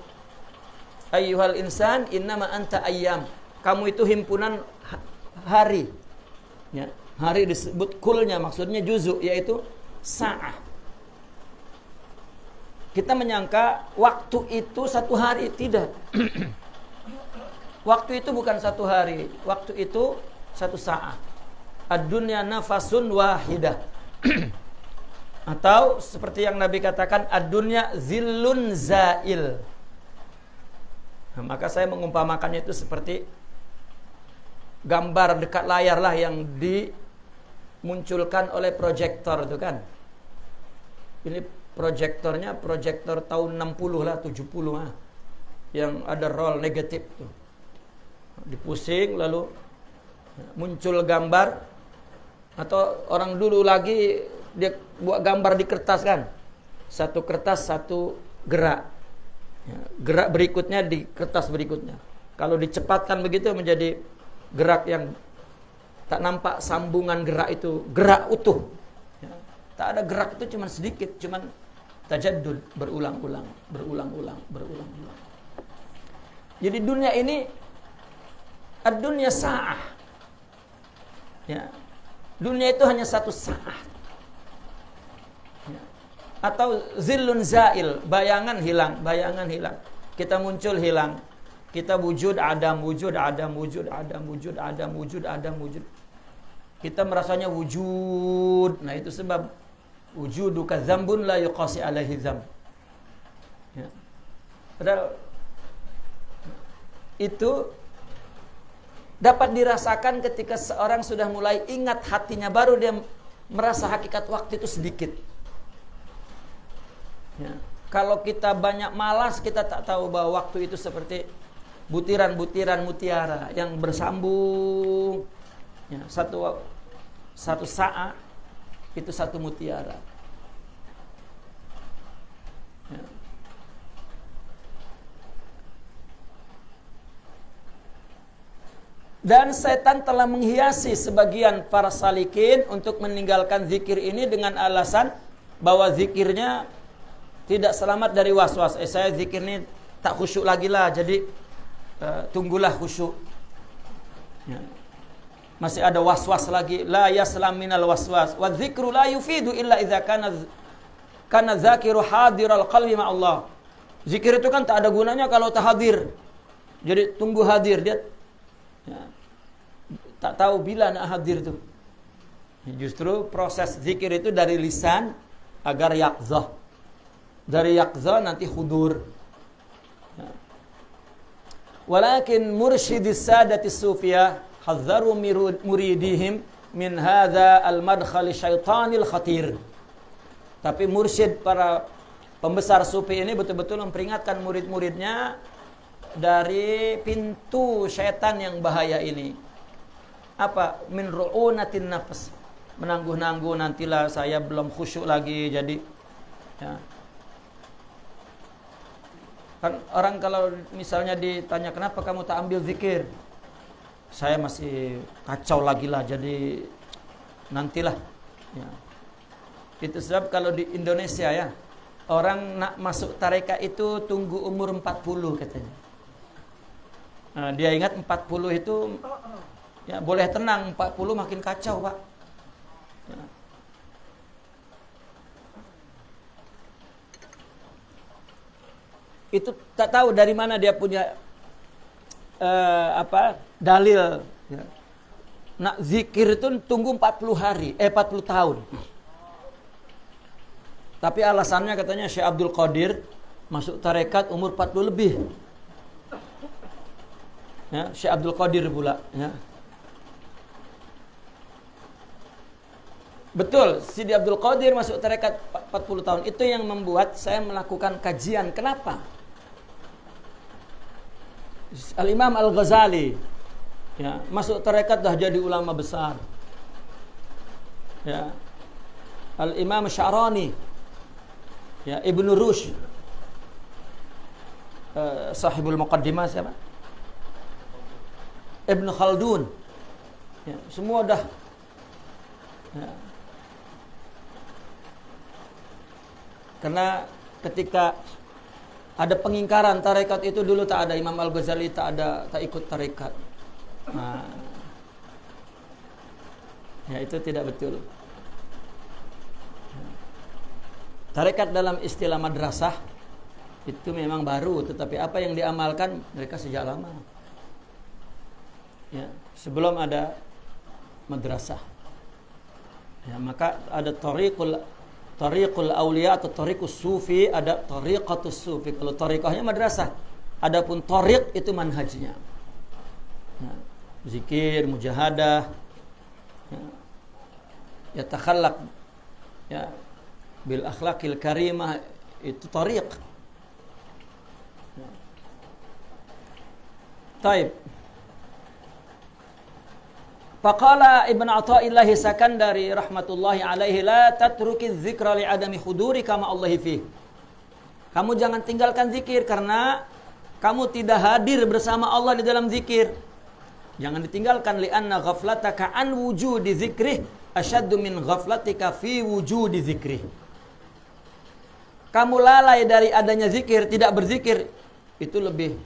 Ayyuhal insan innama anta ayyam. Kamu itu himpunan hari. Ya, hari disebut kulnya, maksudnya juzuk, yaitu sa'ah. Kita menyangka waktu itu satu hari, tidak. Waktu itu bukan satu hari, waktu itu satu sa'ah. Ad-dunya nafasun wahidah. Atau seperti yang Nabi katakan, ad-dunya zillun zail. Nah, maka saya mengumpamakannya itu seperti gambar dekat layar lah yang dimunculkan oleh proyektor itu kan. Ini proyektornya proyektor tahun 60 lah, 70 lah. yang ada role negatif tuh. Dipusing lalu muncul gambar, atau orang dulu lagi dia buat gambar di kertas kan. Satu kertas satu gerak. Ya, gerak berikutnya di kertas berikutnya. Kalau dicepatkan begitu menjadi gerak yang tak nampak sambungan gerak itu, gerak utuh. Ya, tak ada gerak itu cuma sedikit, cuma tajaddud, berulang-ulang. Jadi dunia ini ad-dunya sa'ah. Ya. Dunia itu hanya satu saat. Ya. Atau zillun zail, bayangan hilang. Kita muncul hilang. Kita wujud adam. Kita merasanya wujud. Nah, itu sebab wujuduka dzambun la yuqasi alaihi dzamb. Ya. Padahal itu dapat dirasakan ketika seorang sudah mulai ingat hatinya, baru dia merasa hakikat waktu itu sedikit. Ya. Kalau kita banyak malas, kita tak tahu bahwa waktu itu seperti butiran-butiran mutiara yang bersambung. Ya, satu saat itu satu mutiara. Ya. Dan setan telah menghiasi sebagian para salikin untuk meninggalkan zikir ini dengan alasan bahwa zikirnya tidak selamat dari was-was. Saya zikir ini tak khusyuk lagi lah, jadi tunggulah khusyuk. Ya. Masih ada was-was lagi. La yaslam minal was-was. Wa dzikru la yufidu illa idza kana dzakiru hadiral qalbi ma Allah. Zikir itu kan tak ada gunanya kalau tak hadir. Jadi tunggu hadir dia. Ya. Tak tahu bila nak hadir tu. Justru proses zikir itu dari lisan agar yaqzah. Dari yaqzah nanti hudur. Ya. Walakin mursyidis sadati sufiyah hadzaru muridihim min hadza al-madkhal syaitanil khatir. Tapi mursyid para pembesar sufi ini betul-betul memperingatkan murid-muridnya dari pintu syaitan yang bahaya ini. Apa? Min ru'unatin nafs. Menangguh-nangguh, nantilah saya belum khusyuk lagi, jadi ya. Kan orang kalau misalnya ditanya kenapa kamu tak ambil zikir, saya masih kacau lagi lah, jadi nantilah ya. Itu sebab kalau di Indonesia ya, orang nak masuk tarekat itu tunggu umur 40 katanya. Nah, dia ingat 40 itu ya boleh tenang, 40 makin kacau, Pak. Ya. Itu tak tahu dari mana dia punya dalil ya. Nak zikir itu tunggu 40 tahun. Tapi alasannya katanya Syekh Abdul Qadir masuk tarekat umur 40 lebih. Ya, Syekh Abdul Qadir pula ya. Betul, Sidi Abdul Qadir masuk tarekat 40 tahun. Itu yang membuat saya melakukan kajian. Kenapa? Al-Imam Al-Ghazali ya, masuk tarekat dah jadi ulama besar. Ya. Al-Imam Sya'rani ya, Ibnu Rushd sahibul Muqaddimah siapa? Ibnu Khaldun ya, semua dah ya. Karena ketika ada pengingkaran tarekat itu dulu tak ada, Imam Al-Ghazali tak ikut tarekat. Nah, ya itu tidak betul. Tarekat dalam istilah madrasah itu memang baru, tetapi apa yang diamalkan mereka sejak lama. Ya, sebelum ada madrasah. Ya, maka ada tariqul auliya atau tariqus sufi, ada tariqatus sufi. Kalau tariqahnya madrasah, adapun tariq itu manhajnya. Ya, zikir, mujahadah, ya takhallaq ya bil akhlaqil karimah, itu tariq. Ya. Taib. Faqala Ibn Athaillah Sakandari rahmatullahi alaihi la tatruki dzikra li adami huduri kama Allahi fi. Kamu jangan tinggalkan zikir karena kamu tidak hadir bersama Allah di dalam zikir. Jangan ditinggalkan li'anna ghaflataka an wujudi zikrih asyaddu min ghaflatika fi wujudi zikrih. Kamu lalai dari adanya zikir, tidak berzikir, itu lebih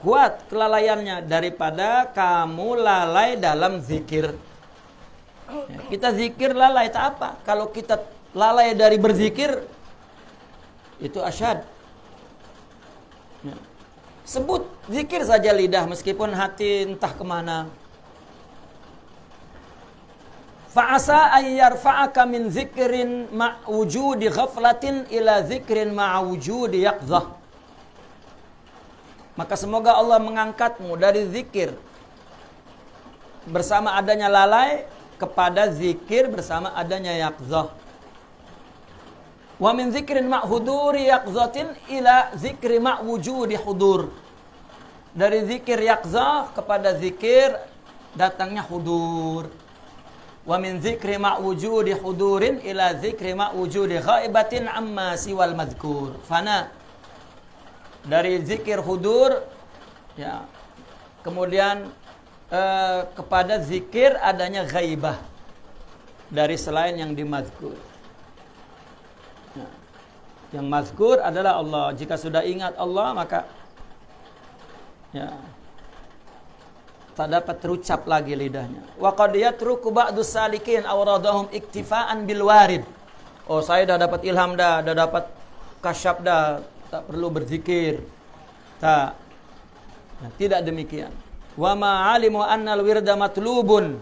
kuat kelalaiannya daripada kamu lalai dalam zikir. Ya, kita zikir lalai tak apa. Kalau kita lalai dari berzikir, itu asyad. Ya. Sebut zikir saja lidah meskipun hati entah kemana. Fa'asa ayyarfa'aka min zikrin ma'wujudi ghaflatin ila zikrin ma'wujudi yaqzah. Maka semoga Allah mengangkatmu dari zikir bersama adanya lalai kepada zikir bersama adanya yaqzah. Wa min zikrin ma'huduri yaqzatin ila zikri ma'wujudi hudur. Dari zikir yaqzah kepada zikir datangnya hudur. Wa min zikri ma'wujudi hudurin ila zikri ma'wujudi ghaibatin amma siwal madhkur. Fana. Dari zikir hudur ya, kemudian kepada zikir adanya ghaibah dari selain yang dimazkur. Ya. Yang mazkur adalah Allah. Jika sudah ingat Allah maka ya tak dapat terucap lagi lidahnya. Wa qad yatruku ba'du salikin awradahum iktifaan bil warid. Oh, saya dah dapat ilham dah dapat kasyaf dah, tak perlu berzikir. Tak. Nah, tidak demikian. Wa ma 'alimu anna al-wirda matlubun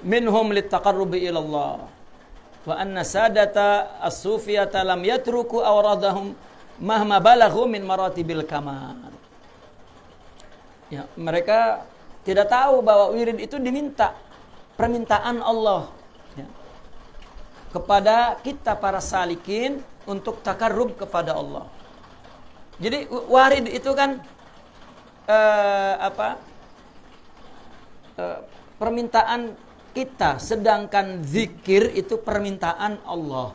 minhum litaqarrubi ila Allah. Wa anna sadata as-sufiyata lam yatruku awradahum mahma balaghu min maratibil kamal. Ya, mereka tidak tahu bahwa wirid itu diminta, permintaan Allah ya, kepada kita para salikin untuk takarrub kepada Allah. Jadi warid itu kan permintaan kita, sedangkan zikir itu permintaan Allah.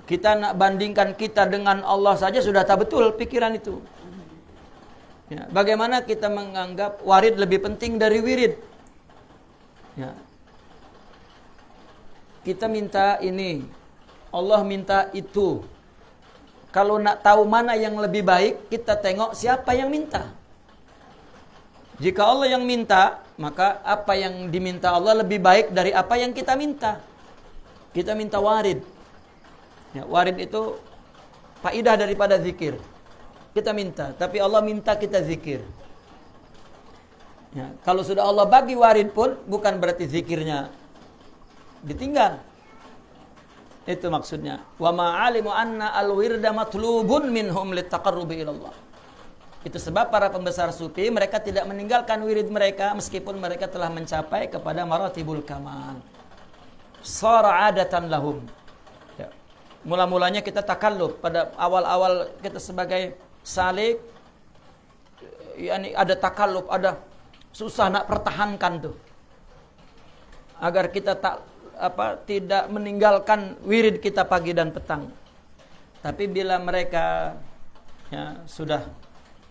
Kita nak bandingkan kita dengan Allah saja sudah tak betul pikiran itu. Ya, bagaimana kita menganggap warid lebih penting dari wirid? Ya. Kita minta ini, Allah minta itu. Kalau nak tahu mana yang lebih baik, kita tengok siapa yang minta. Jika Allah yang minta, maka apa yang diminta Allah lebih baik dari apa yang kita minta. Kita minta warid. Ya, warid itu faidah daripada zikir. Kita minta, tapi Allah minta kita zikir. Ya, kalau sudah Allah bagi warid pun bukan berarti zikirnya ditinggal. Itu maksudnya. Wa ma'alimu anna al-wirda matlubun minhum litaqarrubi ila Allah. Itu sebab para pembesar sufi mereka tidak meninggalkan wirid mereka meskipun mereka telah mencapai kepada maratibul kamal. Sara adatan lahum. Ya. Mula-mulanya kita takalluf pada awal-awal kita sebagai salik, yakni ada takalluf, ada susah nak pertahankan tuh. Agar kita tidak meninggalkan wirid kita pagi dan petang. Tapi bila mereka ya, sudah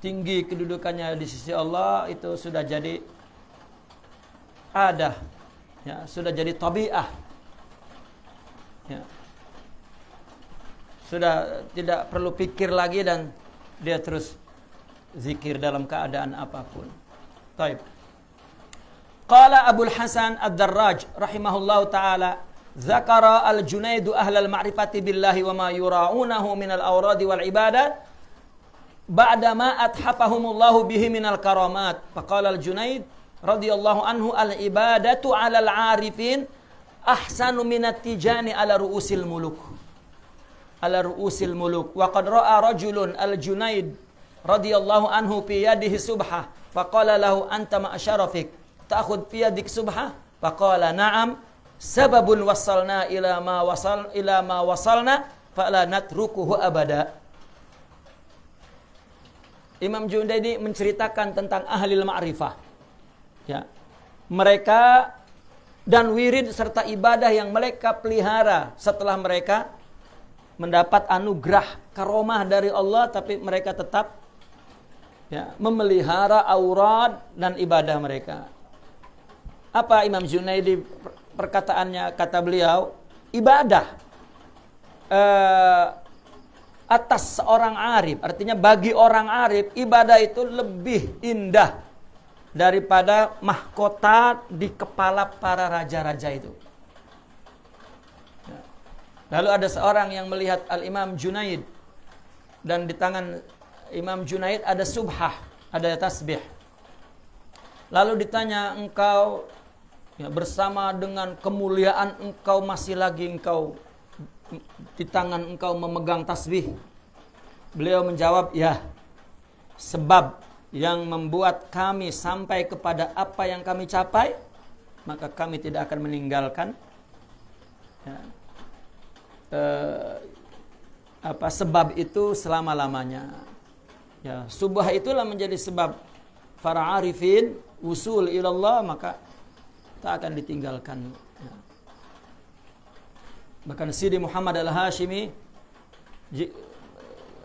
tinggi kedudukannya di sisi Allah, itu sudah jadi adah, ya, sudah jadi tabi'ah. Ya. Sudah tidak perlu pikir lagi dan dia terus zikir dalam keadaan apapun. Taib. Qala Abul Hasan Ad-Darraj rahimahullahu taala, zakara al-Junaidu ahlal ma'rifati billahi wa ma yura'unahu minal awradi wal ibadat ba'da ma athafahumullahu bihi minal karamat. Faqala al-Junaid radhiyallahu anhu, al-ibadatu 'alal 'arifin ahsanu minat tijani 'ala ru'usil muluk. Ala ru'usil muluk. Wa qad ra'a rajulun al-Junaid radhiyallahu anhu fi yadihi subhah faqala lahu anta ma'syarafik ta'khudh fi yadik subhah faqala na'am sababun wassalna ila ma wasalna fala natrukuhu abada. Imam Junaidi menceritakan tentang ahli ma'rifah. Ya. Mereka dan wirid serta ibadah yang mereka pelihara setelah mereka mendapat anugerah karomah dari Allah, tapi mereka tetap memelihara aurat dan ibadah mereka. Apa Imam Junaidi perkataannya? Kata beliau, ibadah atas seorang arif, artinya bagi orang arif, ibadah itu lebih indah daripada mahkota di kepala para raja-raja itu. Lalu ada seorang yang melihat Al-Imam Junaid, dan di tangan Imam Junaid ada subhah, ada tasbih. Lalu ditanya, engkau bersama dengan kemuliaan engkau masih lagi engkau di tangan engkau memegang tasbih? Beliau menjawab, ya, sebab yang membuat kami sampai kepada apa yang kami capai, maka kami tidak akan meninggalkan sebab itu selama-lamanya. Ya, subah itulah menjadi sebab para arifin usul ilallah, maka tak akan ditinggalkan. Ya. Bahkan Sidi Muhammad Al-Hashimi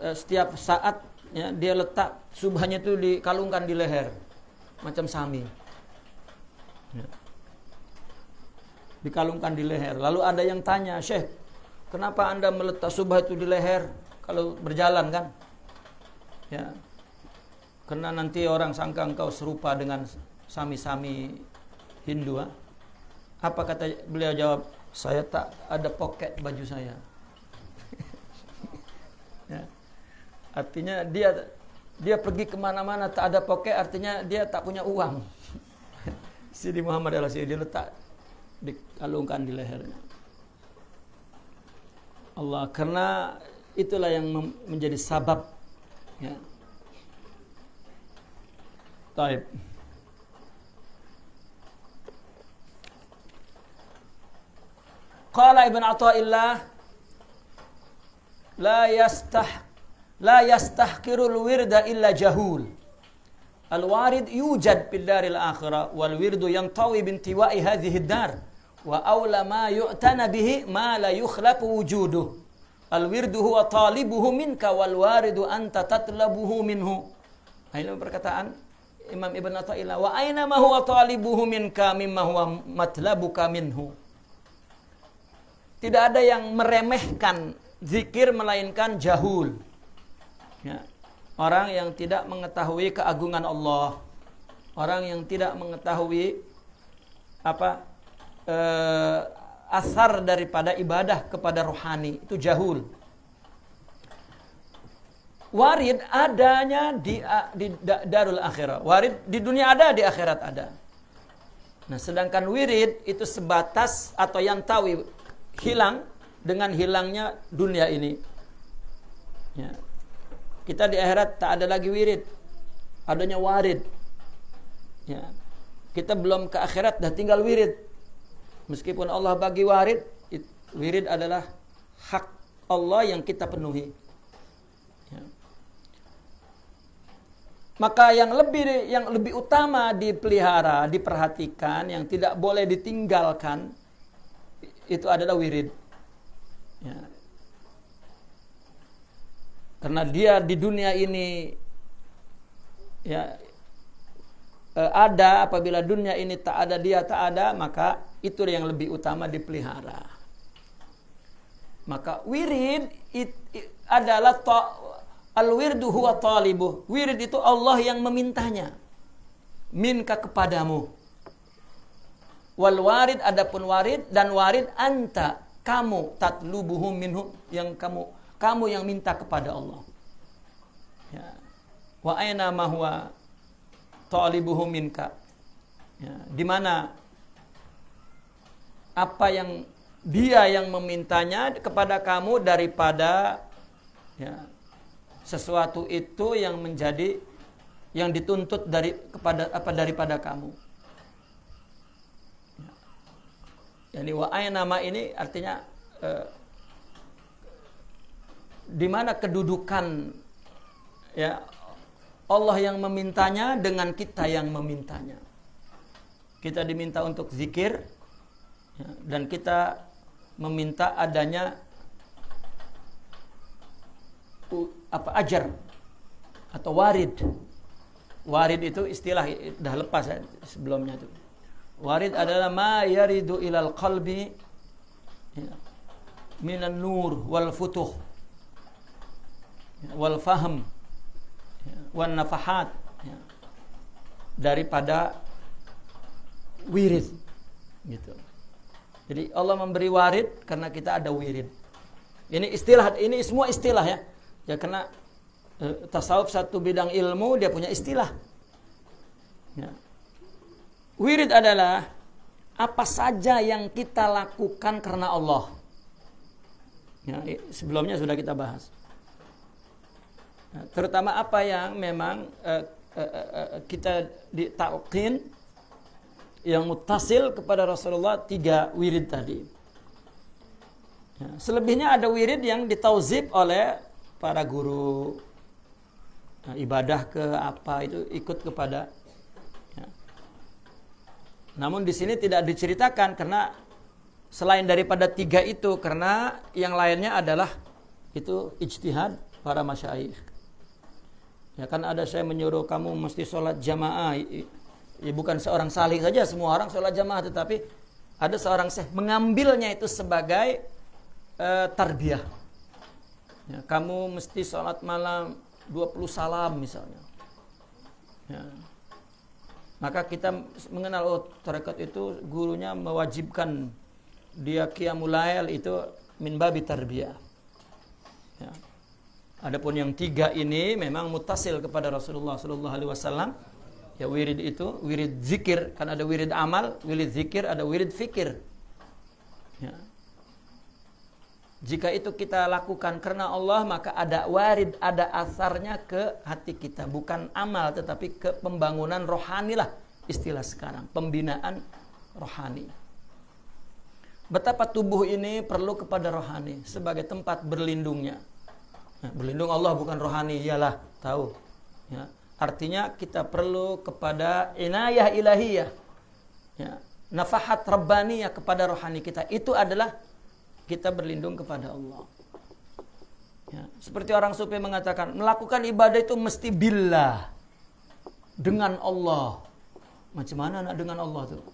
setiap saat dia letak subahnya itu dikalungkan di leher macam sami. Ya. Dikalungkan di leher. Lalu ada yang tanya, Syekh, kenapa Anda meletak subah itu di leher kalau berjalan kan? Ya. Karena nanti orang sangka engkau serupa dengan sami-sami Hindu. Apa kata beliau jawab? Saya tak ada poket baju saya. Ya. Artinya dia pergi kemana-mana tak ada poket, artinya dia tak punya uang. Sidi Muhammad Al-Hashimi dia letak dikalungkan di lehernya. Allah, karena itulah yang menjadi sabab. Ya. Taib. Qala Ibn Athaillah, la yastahqirul wirda illa jahul. Al-warid yujad fil daril akhirah wal wirdu yantawi bintiwa'i hadhihi ad-dar wa awla ma yu'tana bihi ma la yukhlaqu wujuduh. Al-wirdu huwa talibuhu minka wal waridu anta tatlabuhu minhu. Ini perkataan Imam Ibn Athaillah, wa aina ma huwa talibuhu minka mimma huwa matlabuka minhu. Tidak ada yang meremehkan zikir melainkan jahul. Ya. Orang yang tidak mengetahui keagungan Allah, orang yang tidak mengetahui asar daripada ibadah kepada rohani, itu jahul. Warid adanya di darul akhirah. Warid di dunia ada, di akhirat ada. Nah, sedangkan wirid itu sebatas atau yang tahu hilang dengan hilangnya dunia ini. Ya. Kita di akhirat tak ada lagi wirid, adanya warid. Ya. Kita belum ke akhirat dah tinggal wirid. Meskipun Allah bagi warid, wirid adalah hak Allah yang kita penuhi. Ya. Maka yang lebih utama dipelihara, diperhatikan, yang tidak boleh ditinggalkan, itu adalah wirid. Ya. Karena dia di dunia ini ada, apabila dunia ini tak ada, dia tak ada, maka itu yang lebih utama dipelihara. Maka wirid adalah al-wirdu huwa talibuh. Wirid itu Allah yang memintanya. Minka kepadamu. Wal warid, adapun warid, dan warid anta, kamu, tatlubuhum minhum, yang kamu yang minta kepada Allah. Ya. Wa aina ma huwa talibuhum minka. Ya. Di mana apa yang dia yang memintanya kepada kamu daripada sesuatu itu yang menjadi yang dituntut daripada kamu. Yani wa aina ma ini artinya di mana kedudukan Allah yang memintanya dengan kita yang memintanya. Kita diminta untuk zikir, ya, dan kita meminta adanya ajar atau warid. Warid itu istilah dah lepas ya, sebelumnya itu. Warid adalah ma yaridu ilal qalbi, ya, minan nur wal futuh, ya, wal fahm, ya, wan nafahat, ya, daripada wirid gitu. Jadi Allah memberi warid karena kita ada wirid. Ini istilah, ini semua istilah ya. Ya karena tasawuf satu bidang ilmu dia punya istilah. Ya. Wirid adalah apa saja yang kita lakukan karena Allah. Ya, sebelumnya sudah kita bahas. Ya, terutama apa yang memang kita ditalqin yang muttasil kepada Rasulullah 3 wirid tadi. Ya, selebihnya ada wirid yang ditauzib oleh para guru. Nah, ibadah ke apa itu ikut kepada. Ya. Namun di sini tidak diceritakan karena selain daripada 3 itu, karena yang lainnya adalah itu ijtihad para masyayikh. Ya kan ada saya menyuruh kamu mesti sholat jamaah. Ya bukan seorang salih saja, semua orang sholat jamaah, tetapi ada seorang syekh mengambilnya itu sebagai tarbiyah. Ya, kamu mesti sholat malam 20 salam misalnya. Ya. Maka kita mengenal tarekat itu gurunya mewajibkan dia qiyamul lail itu min babi tarbiyah. Ya. Adapun yang 3 ini memang mutasil kepada Rasulullah sallallahu alaihi wasallam. Ya wirid itu wirid zikir, kan ada wirid amal, wirid zikir, ada wirid fikir. Ya. Jika itu kita lakukan karena Allah, maka ada warid, ada asarnya ke hati kita. Bukan amal, tetapi ke pembangunan rohani lah istilah sekarang. Pembinaan rohani. Betapa tubuh ini perlu kepada rohani sebagai tempat berlindungnya. Nah, berlindung Allah bukan rohani, iyalah tahu. Ya. Artinya kita perlu kepada inayah ilahiyah. Ya. Nafahat rabbaniyah kepada rohani kita. Itu adalah kita berlindung kepada Allah. Ya, seperti orang sufi mengatakan, melakukan ibadah itu mesti billah, dengan Allah. Macam mana nak dengan Allah tuh?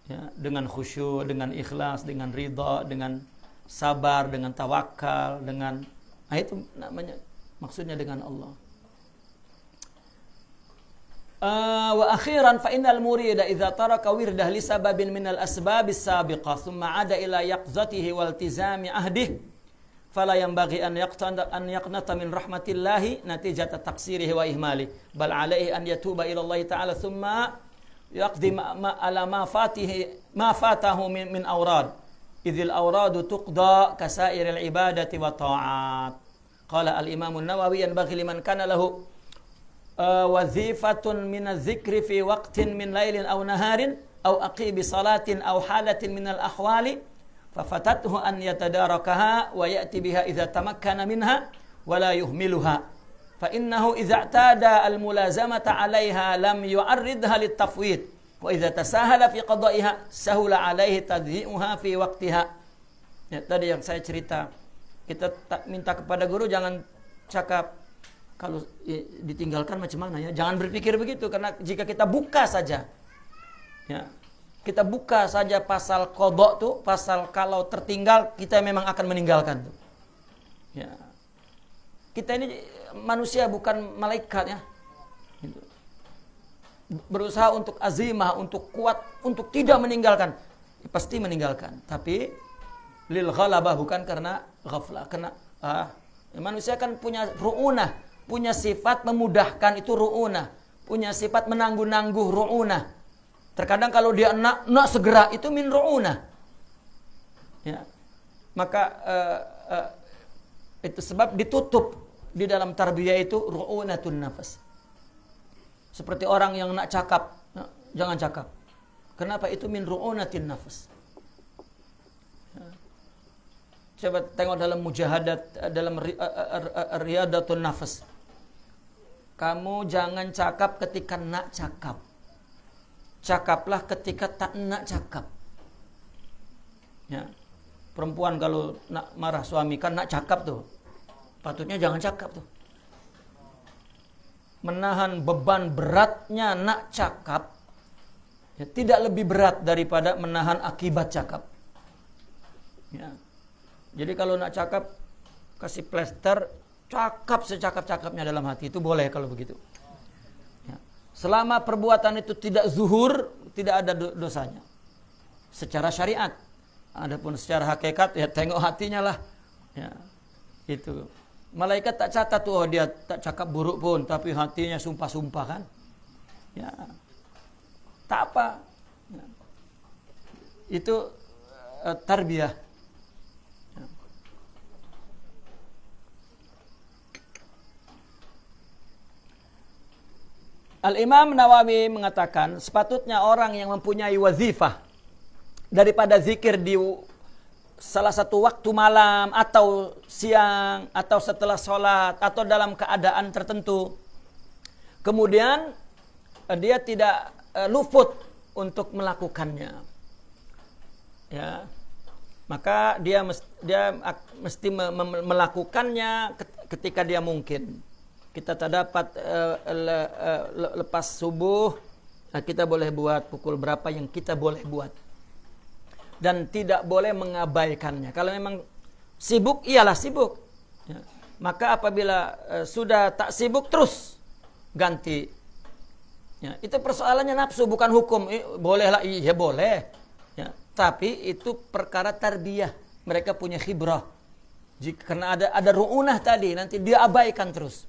Ya, dengan khusyuk, dengan ikhlas, dengan ridha, dengan sabar, dengan tawakal, dengan itu namanya maksudnya dengan Allah. Wa akhiran fa innal murida idza taraka wirdah li sababin minal asbabis sabiqah thumma ada ila yaqzatihi wal tizami ahdihi fala yanbaghi an yaqnata min rahmatillahi natijata taqsirihi wa ihmali bal alaihi an yatuba ila Allah ta'ala thumma yaqdi ala ma fatahu min awrad idhil awradu tuqda kasairil ibadati wa ta'at. Qala al-imam an-Nawawi yanbaghi liman kana lahu wazifatun min az-zikri fi waqtin min lailin aw naharin aw aqibi salatin aw halatin min al-ahwali fafatathu an yatadarakaha wa ya'ti biha idza tamakkana minha wa la yuhmiluha fa innahu idza i'tada al-mulazamata 'alayha lam yu'arridha lit-tafwid wa idza tasahala fi qada'iha sahula 'alayhi tadhi'uha fi waqtiha. Ya, tadi yang saya cerita, kita minta kepada guru jangan cakap kalau ditinggalkan macam mana ya. Jangan berpikir begitu, karena jika kita buka saja, ya, kita buka saja pasal qadha tuh, pasal kalau tertinggal kita memang akan meninggalkan tuh. Ya. Kita ini manusia bukan malaikat ya. Gitu. Berusaha untuk azimah, untuk kuat, untuk tidak meninggalkan. Ya, pasti meninggalkan, tapi lil ghalabah, bukan karena ghaflah. Karena manusia kan punya ru'unah, punya sifat memudahkan, itu ru'unah. Punya sifat menangguh-nangguh, ru'unah. Terkadang kalau dia nak segera, itu min ru'unah. Ya. Maka itu sebab ditutup di dalam tarbiyah itu ru'unatun nafas. Seperti orang yang nak cakap, jangan cakap. Kenapa? Itu min ru'unatin nafas. Ya. Coba tengok dalam mujahadat, dalam riyadatun nafas. kamu jangan cakap ketika nak cakap. Cakaplah ketika tak nak cakap. Ya. Perempuan kalau nak marah suami kan nak cakap tuh. Patutnya jangan cakap tuh. Menahan beban beratnya nak cakap ya, tidak lebih berat daripada menahan akibat cakap. Ya. Jadi kalau nak cakap kasih plester, cakap secakap-cakapnya dalam hati, itu boleh kalau begitu. Ya. Selama perbuatan itu tidak zuhur, tidak ada dosanya secara syariat. Adapun secara hakikat ya tengok hatinya lah. Ya. Itu. Malaikat tak catat tuh, dia tak cakap buruk pun, tapi hatinya sumpah-sumpah kan. Ya. Tak apa. Ya. Itu tarbiyah. Ya. Al-Imam Nawawi mengatakan, sepatutnya orang yang mempunyai wazifah daripada zikir di salah satu waktu malam atau siang atau setelah sholat atau dalam keadaan tertentu, kemudian dia tidak luput untuk melakukannya, ya, maka dia mesti melakukannya ketika dia mungkin. Kita tak dapat lepas subuh, kita boleh buat pukul berapa yang kita boleh buat. Dan tidak boleh mengabaikannya. Kalau memang sibuk, iyalah sibuk. Ya. Maka apabila sudah tak sibuk, terus ganti. Ya. Itu persoalannya nafsu, bukan hukum. Bolehlah, iya boleh. Ya. Tapi itu perkara tarbiyah. Mereka punya khibrah. Karena ada ru'unah tadi, nanti dia abaikan terus.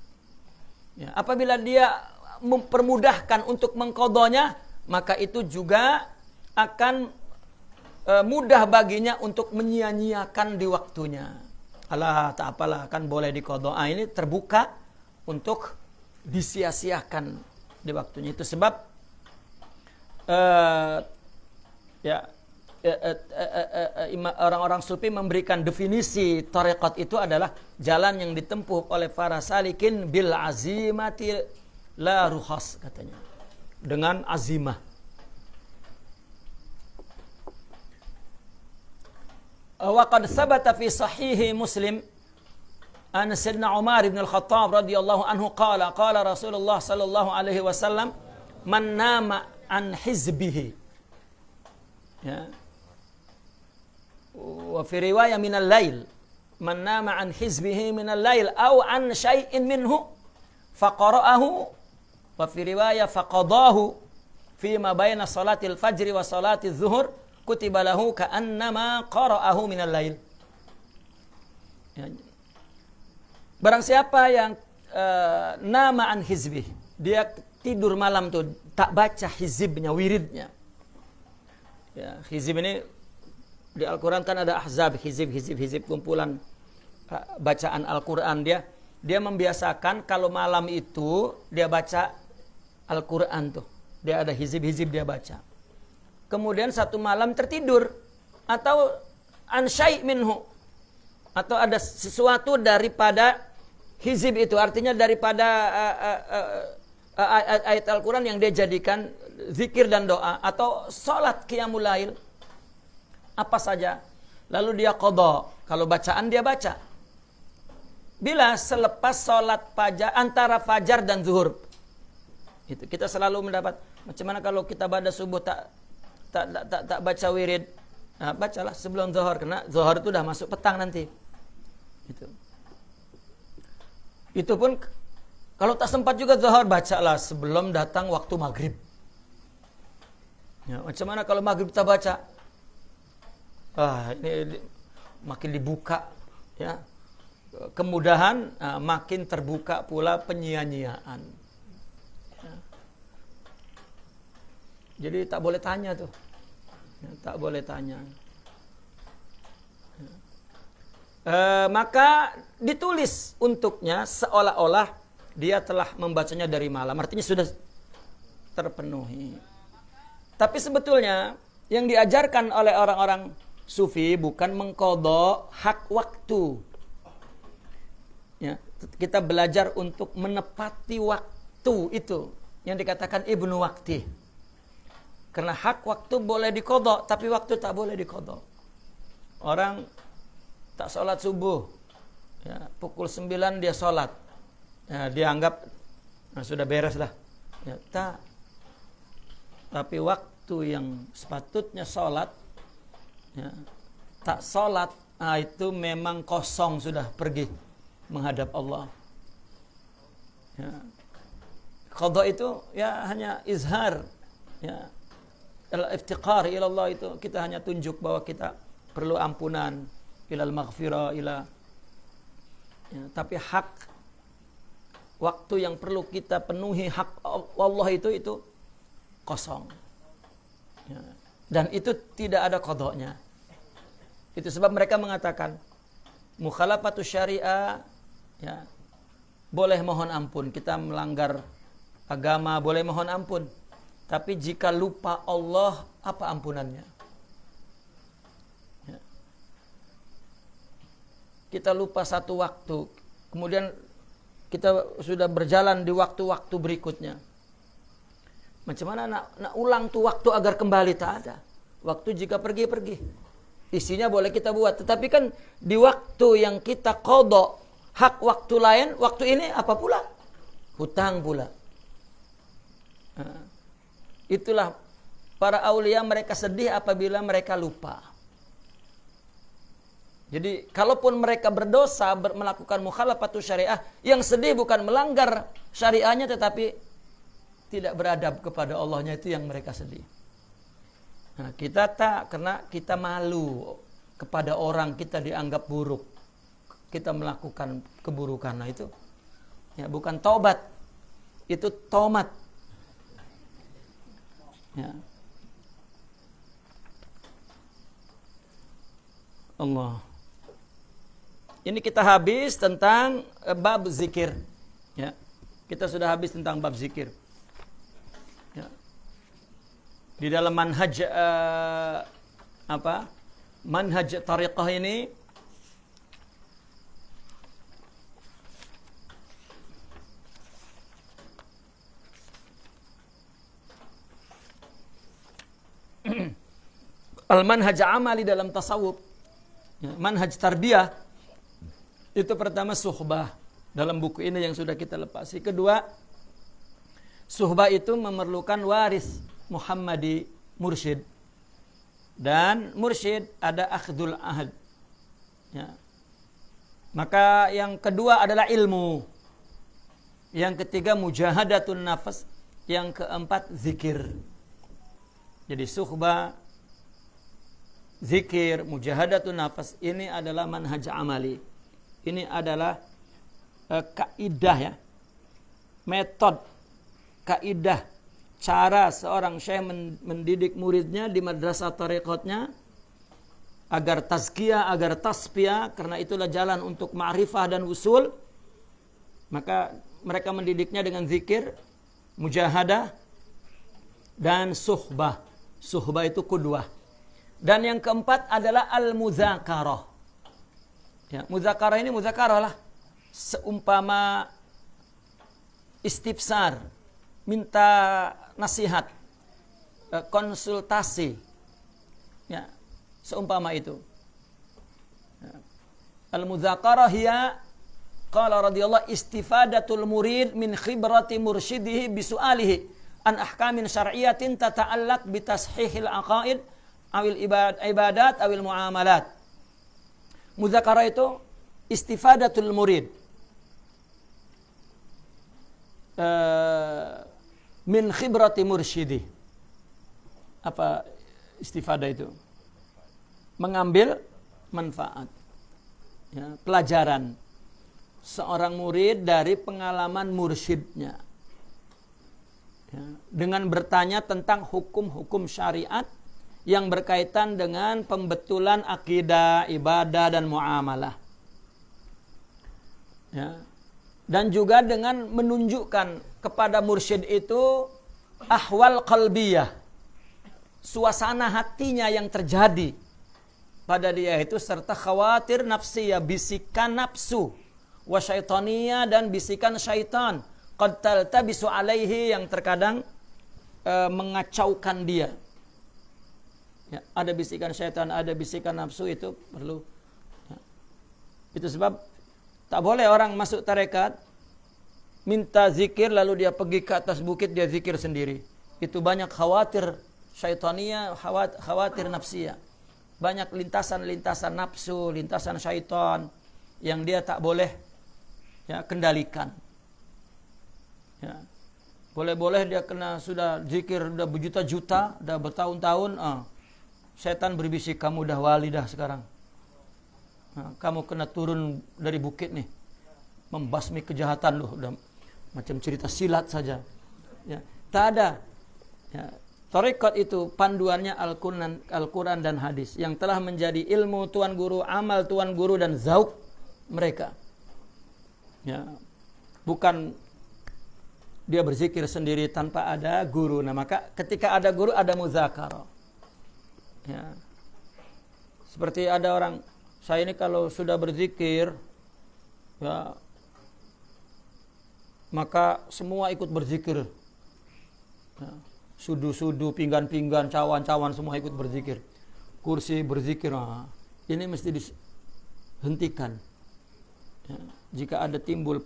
Ya. Apabila dia mempermudahkan untuk mengqadanya, maka itu juga akan mudah baginya untuk menyia-nyiakan di waktunya. Alah, tak apalah, kan boleh diqadha. Ini terbuka untuk disia-siakan di waktunya. Itu sebab orang-orang sufi memberikan definisi tarekat itu adalah jalan yang ditempuh oleh para salikin bil azimati la rukhas, katanya. Dengan azimah. Wa qad thabata fi sahih Muslim an Sayyidina Umar bin Al-Khattab radhiyallahu anhu qala Rasulullah sallallahu alaihi wasallam man nama an hizbihi, ya, wa fi riwayah min al-lail, man nama an hizbihi min al-lail aw an syai'in minhu faqara'ahu, wa fi riwayah faqadahu fi ma baina salatil fajri wa salatiz zuhur kutiba lahu ka'annama qara'ahu minal lail. Ya. Barang siapa yang nama an hizbih, dia tidur malam tuh tak baca hizibnya, wiridnya. Ya, hizib ini di Al-Quran kan ada ahzab, hizib kumpulan bacaan Al-Quran. Dia membiasakan kalau malam itu dia baca Al-Quran tuh. Dia ada hizib dia baca. Kemudian satu malam tertidur, atau ansyai minhu, atau ada sesuatu daripada hizib itu, artinya daripada ayat Al-Quran yang dia jadikan zikir dan doa, atau sholat qiyamul lail, apa saja, lalu dia qadha. Kalau bacaan dia baca bila selepas sholat fajar, antara fajar dan zuhur. Itu kita selalu mendapat, macam mana kalau kita pada subuh tak baca wirid, nah, bacalah sebelum zuhur, karena zuhur itu dah masuk petang nanti. Itu pun kalau tak sempat juga zuhur, bacalah sebelum datang waktu maghrib. Ya, macam mana kalau maghrib kita baca? Ini makin dibuka, ya, kemudahan, makin terbuka pula penyia-nyiaan. Ya. Jadi tak boleh tanya tuh. Ya, tak boleh tanya. Maka ditulis untuknya seolah-olah dia telah membacanya dari malam. Artinya sudah terpenuhi. Tapi sebetulnya yang diajarkan oleh orang-orang sufi bukan mengqadha hak waktu. Ya, kita belajar untuk menepati waktu waktu itu yang dikatakan ibnu wakti. Karena hak waktu boleh diqadha, tapi waktu tak boleh diqadha. Orang tak sholat subuh, ya, pukul 9 dia sholat, ya, dianggap sudah beres lah. Ya, tak. Tapi waktu yang sepatutnya sholat, ya, tak sholat, itu memang kosong, sudah pergi menghadap Allah. Ya. Qadha itu ya hanya izhar, ya, al-iftiqar ila Allah, itu kita hanya tunjuk bahwa kita perlu ampunan, ilal maghfirah, ya, tapi hak waktu yang perlu kita penuhi, hak Allah itu kosong, ya. Dan itu tidak ada qadhanya. Itu sebab mereka mengatakan mukhalafatu syariah, ya, boleh mohon ampun, kita melanggar agama boleh mohon ampun. Tapi jika lupa Allah, apa ampunannya? Ya. Kita lupa satu waktu, kemudian kita sudah berjalan di waktu-waktu berikutnya. Macam mana nak ulang tuh waktu agar kembali? Tak ada. Waktu jika pergi. Isinya boleh kita buat. Tetapi kan di waktu yang kita qadha, hak waktu lain, waktu ini apa pula? Hutang pula. Itulah para aulia, mereka sedih apabila mereka lupa. Jadi kalaupun mereka berdosa, melakukan mukhalafatu syariah, yang sedih bukan melanggar syariahnya, tetapi tidak beradab kepada Allahnya, itu yang mereka sedih. Nah, kita tak, karena kita malu kepada orang, kita dianggap buruk, kita melakukan keburukan. Nah itu ya bukan taubat, itu tomat. Ya. Allah. Ini kita habis tentang bab zikir. Ya. Kita sudah habis tentang bab zikir. Ya. Di dalam manhaj manhaj tariqah ini al-manhaj amali dalam tasawuf, ya, manhaj tarbiyah, itu pertama suhbah, dalam buku ini yang sudah kita lepasi. Kedua, suhbah itu memerlukan waris Muhammadi, mursyid. Dan mursyid ada akhdul ahad, ya. Maka yang kedua adalah ilmu. Yang ketiga mujahadatun nafas. Yang keempat zikir. Jadi suhbah, zikir, mujahadatun nafas, ini adalah manhaj amali. Ini adalah kaidah, ya, metode, kaidah, cara seorang syekh mendidik muridnya di madrasah tariqatnya agar tazkiyah, agar tasfiyah, karena itulah jalan untuk ma'rifah dan usul. Maka mereka mendidiknya dengan zikir, mujahadah, dan suhbah. Suhbah itu qudwah. Dan yang keempat adalah al-muzakarah. Ya, muzakarah ini muzakarah lah. Seumpama istifsar, minta nasihat, konsultasi. Ya, seumpama itu. Ya. Al-muzakarah hiya qala radhiyallahu istifadatul murid min khibrati mursyidihi bisu'alihi an ahkamin syar'iyyatin tata'allaq bi tashihil aqaid awil ibadat awil muamalat. Muzakarah itu istifadatul murid min khibrati mursyidi. Apa istifadah itu? Mengambil manfaat, ya, pelajaran seorang murid dari pengalaman mursyidnya, ya, dengan bertanya tentang hukum-hukum syariat yang berkaitan dengan pembetulan akidah, ibadah, dan muamalah. Ya. Dan juga dengan menunjukkan kepada mursyid itu ahwal qalbiyah, suasana hatinya yang terjadi pada dia itu, serta khawatir nafsiyah, bisikan nafsu, wa syaitaniyah, dan bisikan syaitan, qad taltabisu alaihi, yang terkadang mengacaukan dia. Ya, ada bisikan syaitan, ada bisikan nafsu, itu perlu. Ya. Itu sebab tak boleh orang masuk tarekat minta zikir lalu dia pergi ke atas bukit dia zikir sendiri. Itu banyak khawatir syaitania, khawatir nafsiyah. Banyak lintasan-lintasan nafsu, lintasan syaitan yang dia tak boleh kendalikan. Ya. Boleh-boleh dia kena sudah zikir udah berjuta-juta, udah bertahun-tahun, setan berbisik, kamu udah wali dah sekarang. Kamu kena turun dari bukit nih, membasmi kejahatan loh, udah macam cerita silat saja. Ya, tak ada. Ya, tarekat itu panduannya Al-Quran dan hadis yang telah menjadi ilmu tuan guru, amal tuan guru dan zauk mereka. Ya, bukan dia berzikir sendiri tanpa ada guru. Nah, maka ketika ada guru ada muzakarah. Ya. Seperti ada orang, saya ini kalau sudah berzikir, ya, maka semua ikut berzikir. Ya. Sudu-sudu, pinggan-pinggan, cawan-cawan semua ikut berzikir. Kursi berzikir. Nah, ini mesti dihentikan. Ya. Jika ada timbul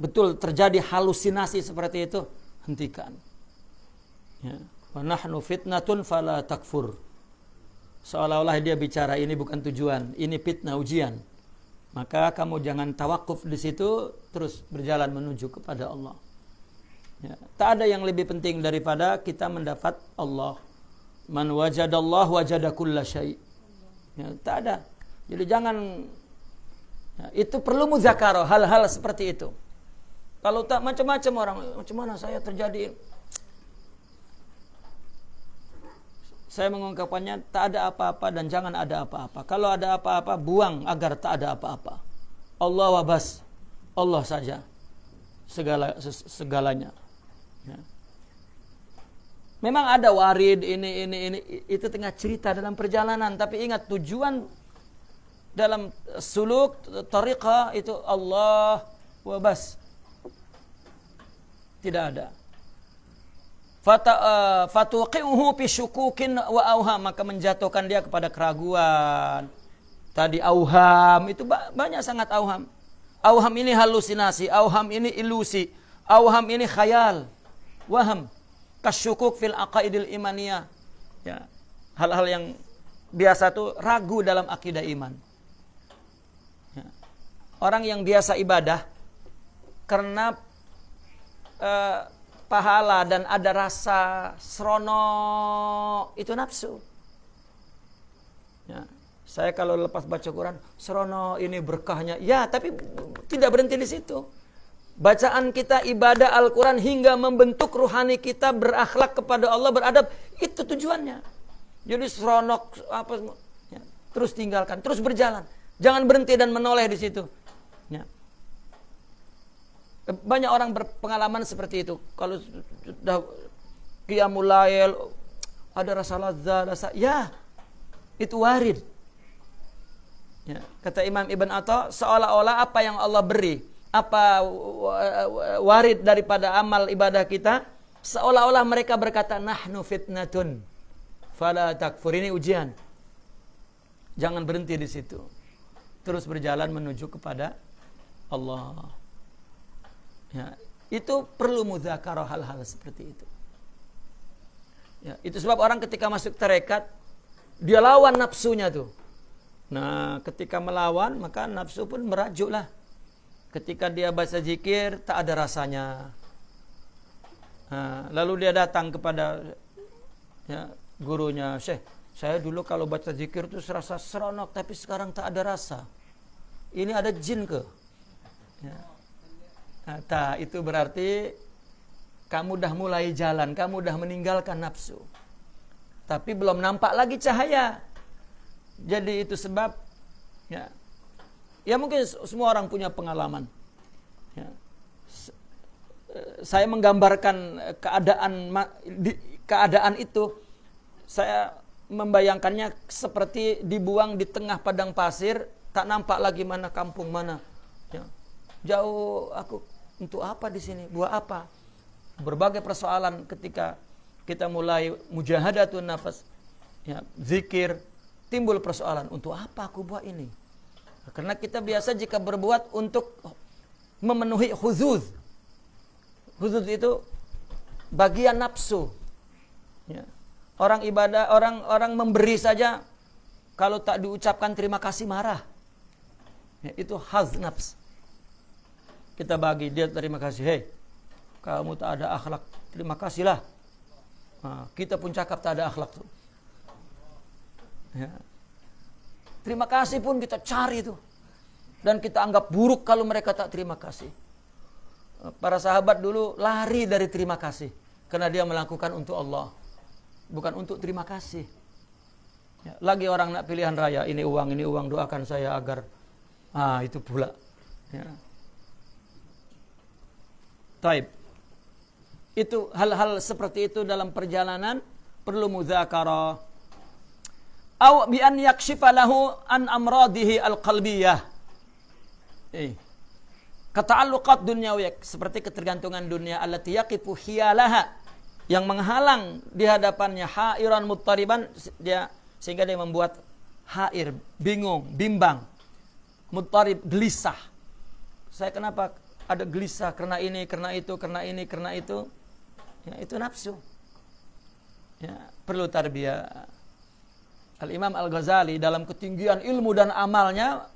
betul terjadi halusinasi seperti itu, hentikan. Ya. Wa nahnu fitnatun fala takfur. Seolah-olah dia bicara ini bukan tujuan, ini fitnah, ujian. Maka kamu jangan tawakuf di situ, terus berjalan menuju kepada Allah. Ya. Tak ada yang lebih penting daripada kita mendapat Allah. Man wajadallah wajada kulla syai'. Ya, tak ada. Jadi jangan, ya, itu perlu muzakarah, hal-hal seperti itu. Kalau tak macam-macam orang, macam mana saya terjadi? Saya mengungkapkannya, tak ada apa-apa dan jangan ada apa-apa. Kalau ada apa-apa, buang agar tak ada apa-apa. Allah wabas, Allah saja segalanya. Ya. Memang ada warid ini itu tengah cerita dalam perjalanan, tapi ingat tujuan dalam suluk tariqah itu Allah wabas. Tidak ada. Fatuqi'uhu fi syukukin wa auham, maka menjatuhkan dia kepada keraguan. Tadi auham itu banyak sangat auham. Auham ini halusinasi, auham ini ilusi, auham ini khayal, waham, kasyukuk fil aqaidil imaniyah. Ya, hal-hal yang biasa tuh ragu dalam akidah iman. Ya. Orang yang biasa ibadah karena pahala dan ada rasa serono, itu nafsu. Ya, saya kalau lepas baca Quran, serono ini berkahnya. Ya, tapi tidak berhenti di situ. Bacaan kita, ibadah Al-Quran hingga membentuk ruhani kita berakhlak kepada Allah, beradab, itu tujuannya. Jadi seronok apa, ya, terus tinggalkan, terus berjalan. Jangan berhenti dan menoleh di situ. Ya. Banyak orang berpengalaman seperti itu. Kalau sudah qiyamul lail, ada rasa lazat, rasa, ya, itu warid. Ya, kata Imam Ibn Atta, seolah-olah apa yang Allah beri, apa warid daripada amal ibadah kita, seolah-olah mereka berkata, nahnu fitnatun fala takfur, ini ujian. Jangan berhenti di situ. Terus berjalan menuju kepada Allah. Ya, itu perlu muzakarah hal-hal seperti itu. Ya, itu sebab orang ketika masuk tarekat, dia lawan nafsunya tuh. Nah, ketika melawan, maka nafsu pun merajuklah. Ketika dia baca zikir, tak ada rasanya. Nah, lalu dia datang kepada, ya, gurunya, Syekh, saya dulu kalau baca zikir tuh serasa seronok, tapi sekarang tak ada rasa. Ini ada jin ke? Ya. Nah, itu berarti kamu dah mulai jalan, kamu dah meninggalkan nafsu. Tapi belum nampak lagi cahaya. Jadi itu sebab, ya mungkin semua orang punya pengalaman. Ya. Saya menggambarkan keadaan itu, saya membayangkannya seperti dibuang di tengah padang pasir, tak nampak lagi mana kampung mana. Ya. Jauh aku Untuk apa di sini? Buat apa? Berbagai persoalan ketika kita mulai mujahadatun nafas, ya, zikir, timbul persoalan, untuk apa aku buat ini? Karena kita biasa jika berbuat untuk memenuhi huzuz. Huzuz itu bagian nafsu. Ya. Orang ibadah, orang memberi saja, kalau tak diucapkan terima kasih marah. Ya, itu haz nafs. Kita bagi dia terima kasih, hei, kamu tak ada akhlak, terima kasihlah. Nah, kita pun cakap tak ada akhlak tuh. Ya. Terima kasih pun kita cari tuh, dan kita anggap buruk kalau mereka tak terima kasih. Para sahabat dulu lari dari terima kasih karena dia melakukan untuk Allah, bukan untuk terima kasih. Ya, lagi orang nak pilihan raya, ini uang, doakan saya agar, itu pula. Ya. Taib. Itu hal-hal seperti itu dalam perjalanan perlu mudzakarah. Aw bi an yakshifa lahu an amradihi al-qalbiyah. Kata'alluqat dunyawiyah, seperti ketergantungan dunia, allati yaqifu hiyalaha, yang menghalang di hadapannya, hairan muttariban, dia sehingga dia membuat hair, bingung, bimbang, muttarib, gelisah. Saya kenapa ada gelisah karena ini, karena itu, karena ini, karena itu. Ya, itu nafsu. Ya, perlu tarbiyah. Al-Imam Al-Ghazali dalam ketinggian ilmu dan amalnya,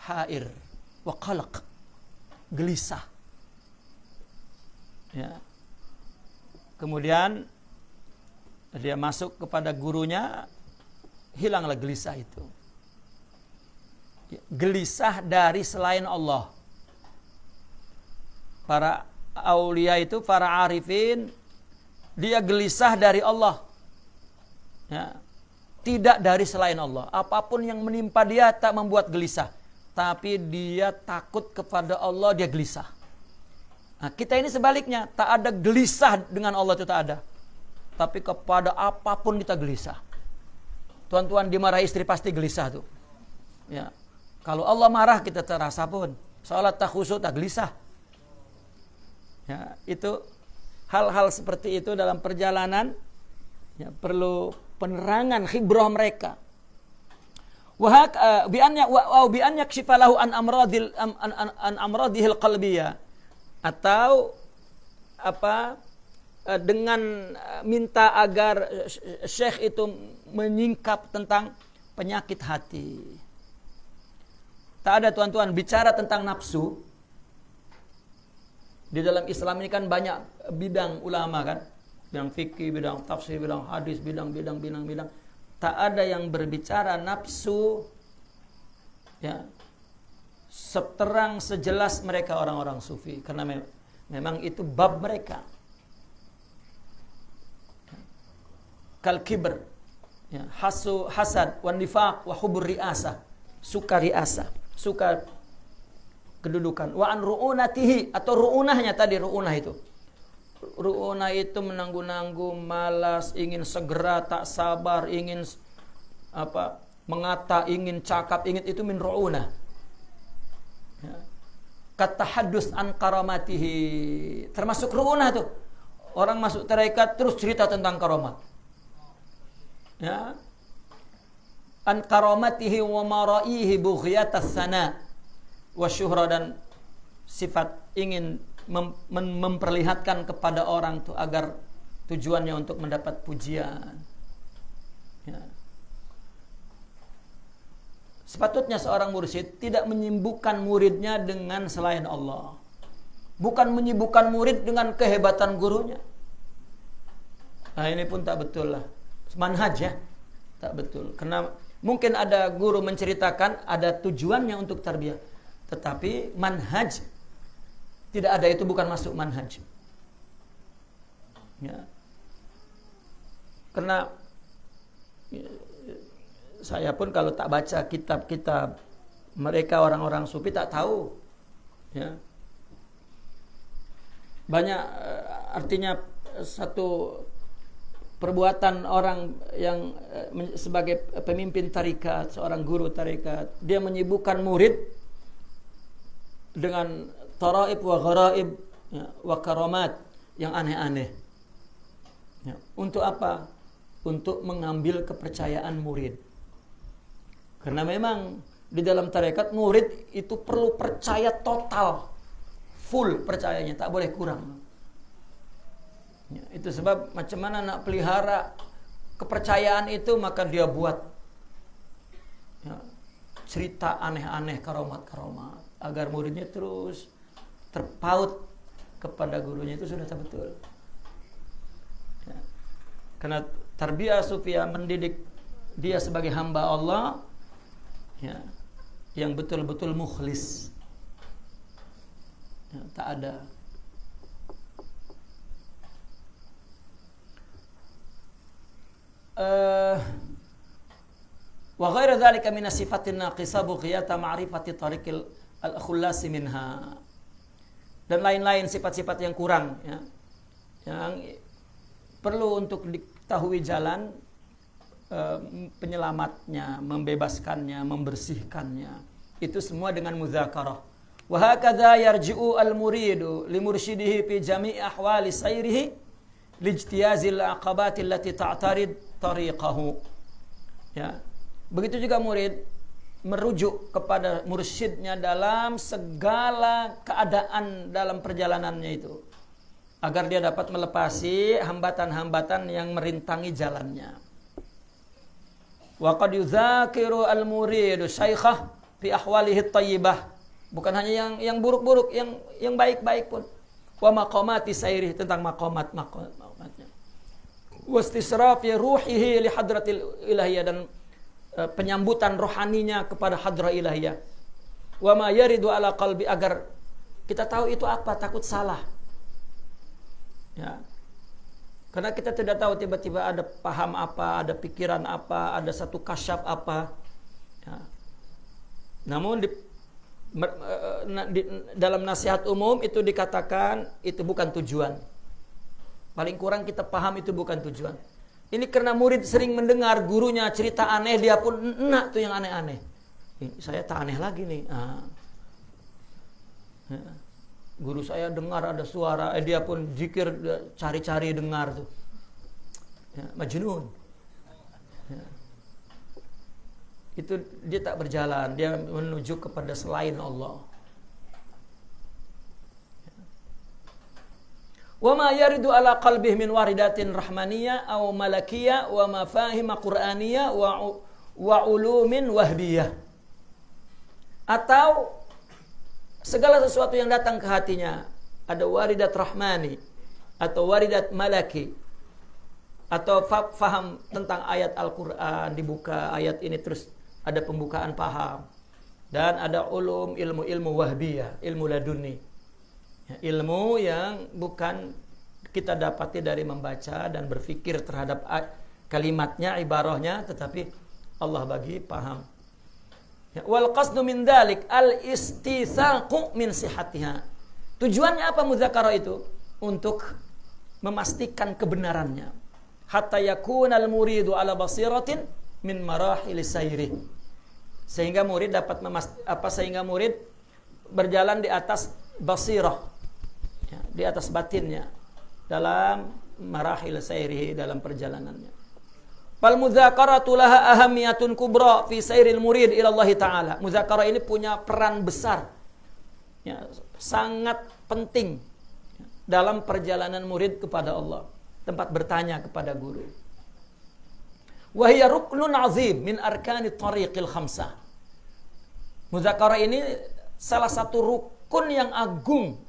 hair wa qalaq, gelisah. Ya. Kemudian dia masuk kepada gurunya, hilanglah gelisah itu. Ya, gelisah dari selain Allah. Para aulia itu, para arifin, dia gelisah dari Allah, ya, tidak dari selain Allah. Apapun yang menimpa dia tak membuat gelisah, tapi dia takut kepada Allah, dia gelisah. Nah, kita ini sebaliknya, tak ada gelisah dengan Allah, itu tak ada, tapi kepada apapun kita gelisah. Tuan-tuan dimarahi istri pasti gelisah tuh. Ya, kalau Allah marah kita terasa pun. Salat tak khusyuk, tak gelisah. Ya, itu hal-hal seperti itu dalam perjalanan, ya, perlu penerangan khibrah mereka. Wa bi an yakshifa lahu an amradihil qalbiyah, atau apa, dengan minta agar syekh itu menyingkap tentang penyakit hati. Tak ada, tuan-tuan, bicara tentang nafsu. Di dalam Islam ini kan banyak bidang ulama kan, bidang fikih, bidang tafsir, bidang hadis, bidang. Tak ada yang berbicara nafsu, ya, seterang sejelas mereka orang-orang sufi, karena memang itu bab mereka. Kal kibr, ya, hasad, wan nifaq, wa hubur riasah, suka riasah, suka kedudukan. Wa an ru'unatihi, atau ru'unahnya tadi, ru'unah itu. Ru'unah itu menanggu-nanggu, malas, ingin segera, tak sabar, ingin apa, mengata, ingin cakap, ingin, itu min ru'unah. Ya. Katahaddus an karamatihi, termasuk ru'unah itu. Orang masuk tarekat terus cerita tentang karamat. Ya. An karamatihi wa maraihi bughyatas sana wa syuhra, dan sifat ingin memperlihatkan kepada orang tuh agar tujuannya untuk mendapat pujian. Ya. Sepatutnya seorang mursyid tidak menyibukkan muridnya dengan selain Allah, bukan menyibukkan murid dengan kehebatan gurunya. Nah, ini pun tak betul lah, manhaj, ya, tak betul. Karena mungkin ada guru menceritakan ada tujuannya untuk tarbiyah, tetapi manhaj tidak ada, itu bukan masuk manhaj. Ya. Karena saya pun kalau tak baca kitab-kitab mereka orang-orang sufi tak tahu. Ya. Banyak, artinya satu perbuatan orang yang sebagai pemimpin tarekat, seorang guru tarekat, dia menyibukkan murid dengan taraib wa gharaib, ya, wa karamat, yang aneh-aneh. Ya, untuk apa? Untuk mengambil kepercayaan murid. Karena memang di dalam tarekat murid itu perlu percaya total, full percayanya, tak boleh kurang. Ya, itu sebab macam mana nak pelihara kepercayaan itu, maka dia buat ya, cerita aneh-aneh, karomat-karomat, agar muridnya terus terpaut kepada gurunya. Itu sudah betul. Ya. Karena tarbiyah sufiyah mendidik dia sebagai hamba Allah, ya, yang betul-betul mukhlis. Ya, tak ada wa ghairu dzalika min sifatin naqisah bughiyata ma'rifati tariqil al-khullas minha, dan lain-lain sifat-sifat yang kurang, ya, yang perlu untuk diketahui jalan penyelamatnya, membebaskannya, membersihkannya. Itu semua dengan mudzakarah. Wa hakadza yarji'u al-muridu li mursyidihi fi jami'i ahwali sayrihi lijtiyazil aqabati allati ta'tarid tariqahu. Ya. Begitu juga murid merujuk kepada mursyidnya dalam segala keadaan dalam perjalanannya itu, agar dia dapat melepasi hambatan-hambatan yang merintangi jalannya. Wa qad yudzakiru al-muridu syaikhah fi ahwalihi thayyibah. Bukan hanya yang buruk-buruk, yang baik-baik pun. Wa maqamati sairih, tentang maqamatnya. Wastisrafi ruhihi li hadratil ilahiyah, dan penyambutan rohaninya kepada hadrah ilahiyah. Wa ma yaridu ala qalbi, agar kita tahu itu apa, takut salah. Ya. Karena kita tidak tahu, tiba-tiba ada paham apa, ada pikiran apa, ada satu kasyaf apa. Ya. Namun dalam nasihat umum itu dikatakan itu bukan tujuan. Paling kurang kita paham itu bukan tujuan. Ini karena murid sering mendengar gurunya cerita aneh, dia pun enak tuh yang aneh-aneh. Saya tak aneh lagi nih. Ya. Guru saya dengar ada suara, dia pun zikir, cari-cari dengar tuh. Ya, majnun. Ya. Itu dia tak berjalan, dia menuju kepada selain Allah. Wa ma yaridu ala qalbihi min waridatin rahmaniyah aw malakiyah wa mafahim qur'aniyah wa ulumin wahbiyah. Atau segala sesuatu yang datang ke hatinya, ada waridat rahmani atau waridat malaki, atau faham tentang ayat Al-Quran, dibuka ayat ini terus ada pembukaan paham, dan ada ilmu wahbiyah, ilmu laduni, ya, ilmu yang bukan kita dapati dari membaca dan berfikir terhadap kalimatnya, ibarahnya, tetapi Allah bagi paham. Wal qasdu min dzalik al istitsaqu min sihhatiha. Tujuannya apa mudzakarah itu? Untuk memastikan kebenarannya. Hatta yakunal muridu ala basiratin min marahil sayri. Sehingga murid dapat sehingga murid berjalan di atas basirah, ya, di atas batinnya dalam marahil sayri, dalam perjalanannya. Fal mudzakaratu laha ahamiyatun kubra fi sairil murid ila Allah taala. Mudzakarah ini punya peran besar, ya, sangat penting dalam perjalanan murid kepada Allah, tempat bertanya kepada guru. Wa hiya ruknun azim min arkani tariqil khamsah. Mudzakarah ini salah satu rukun yang agung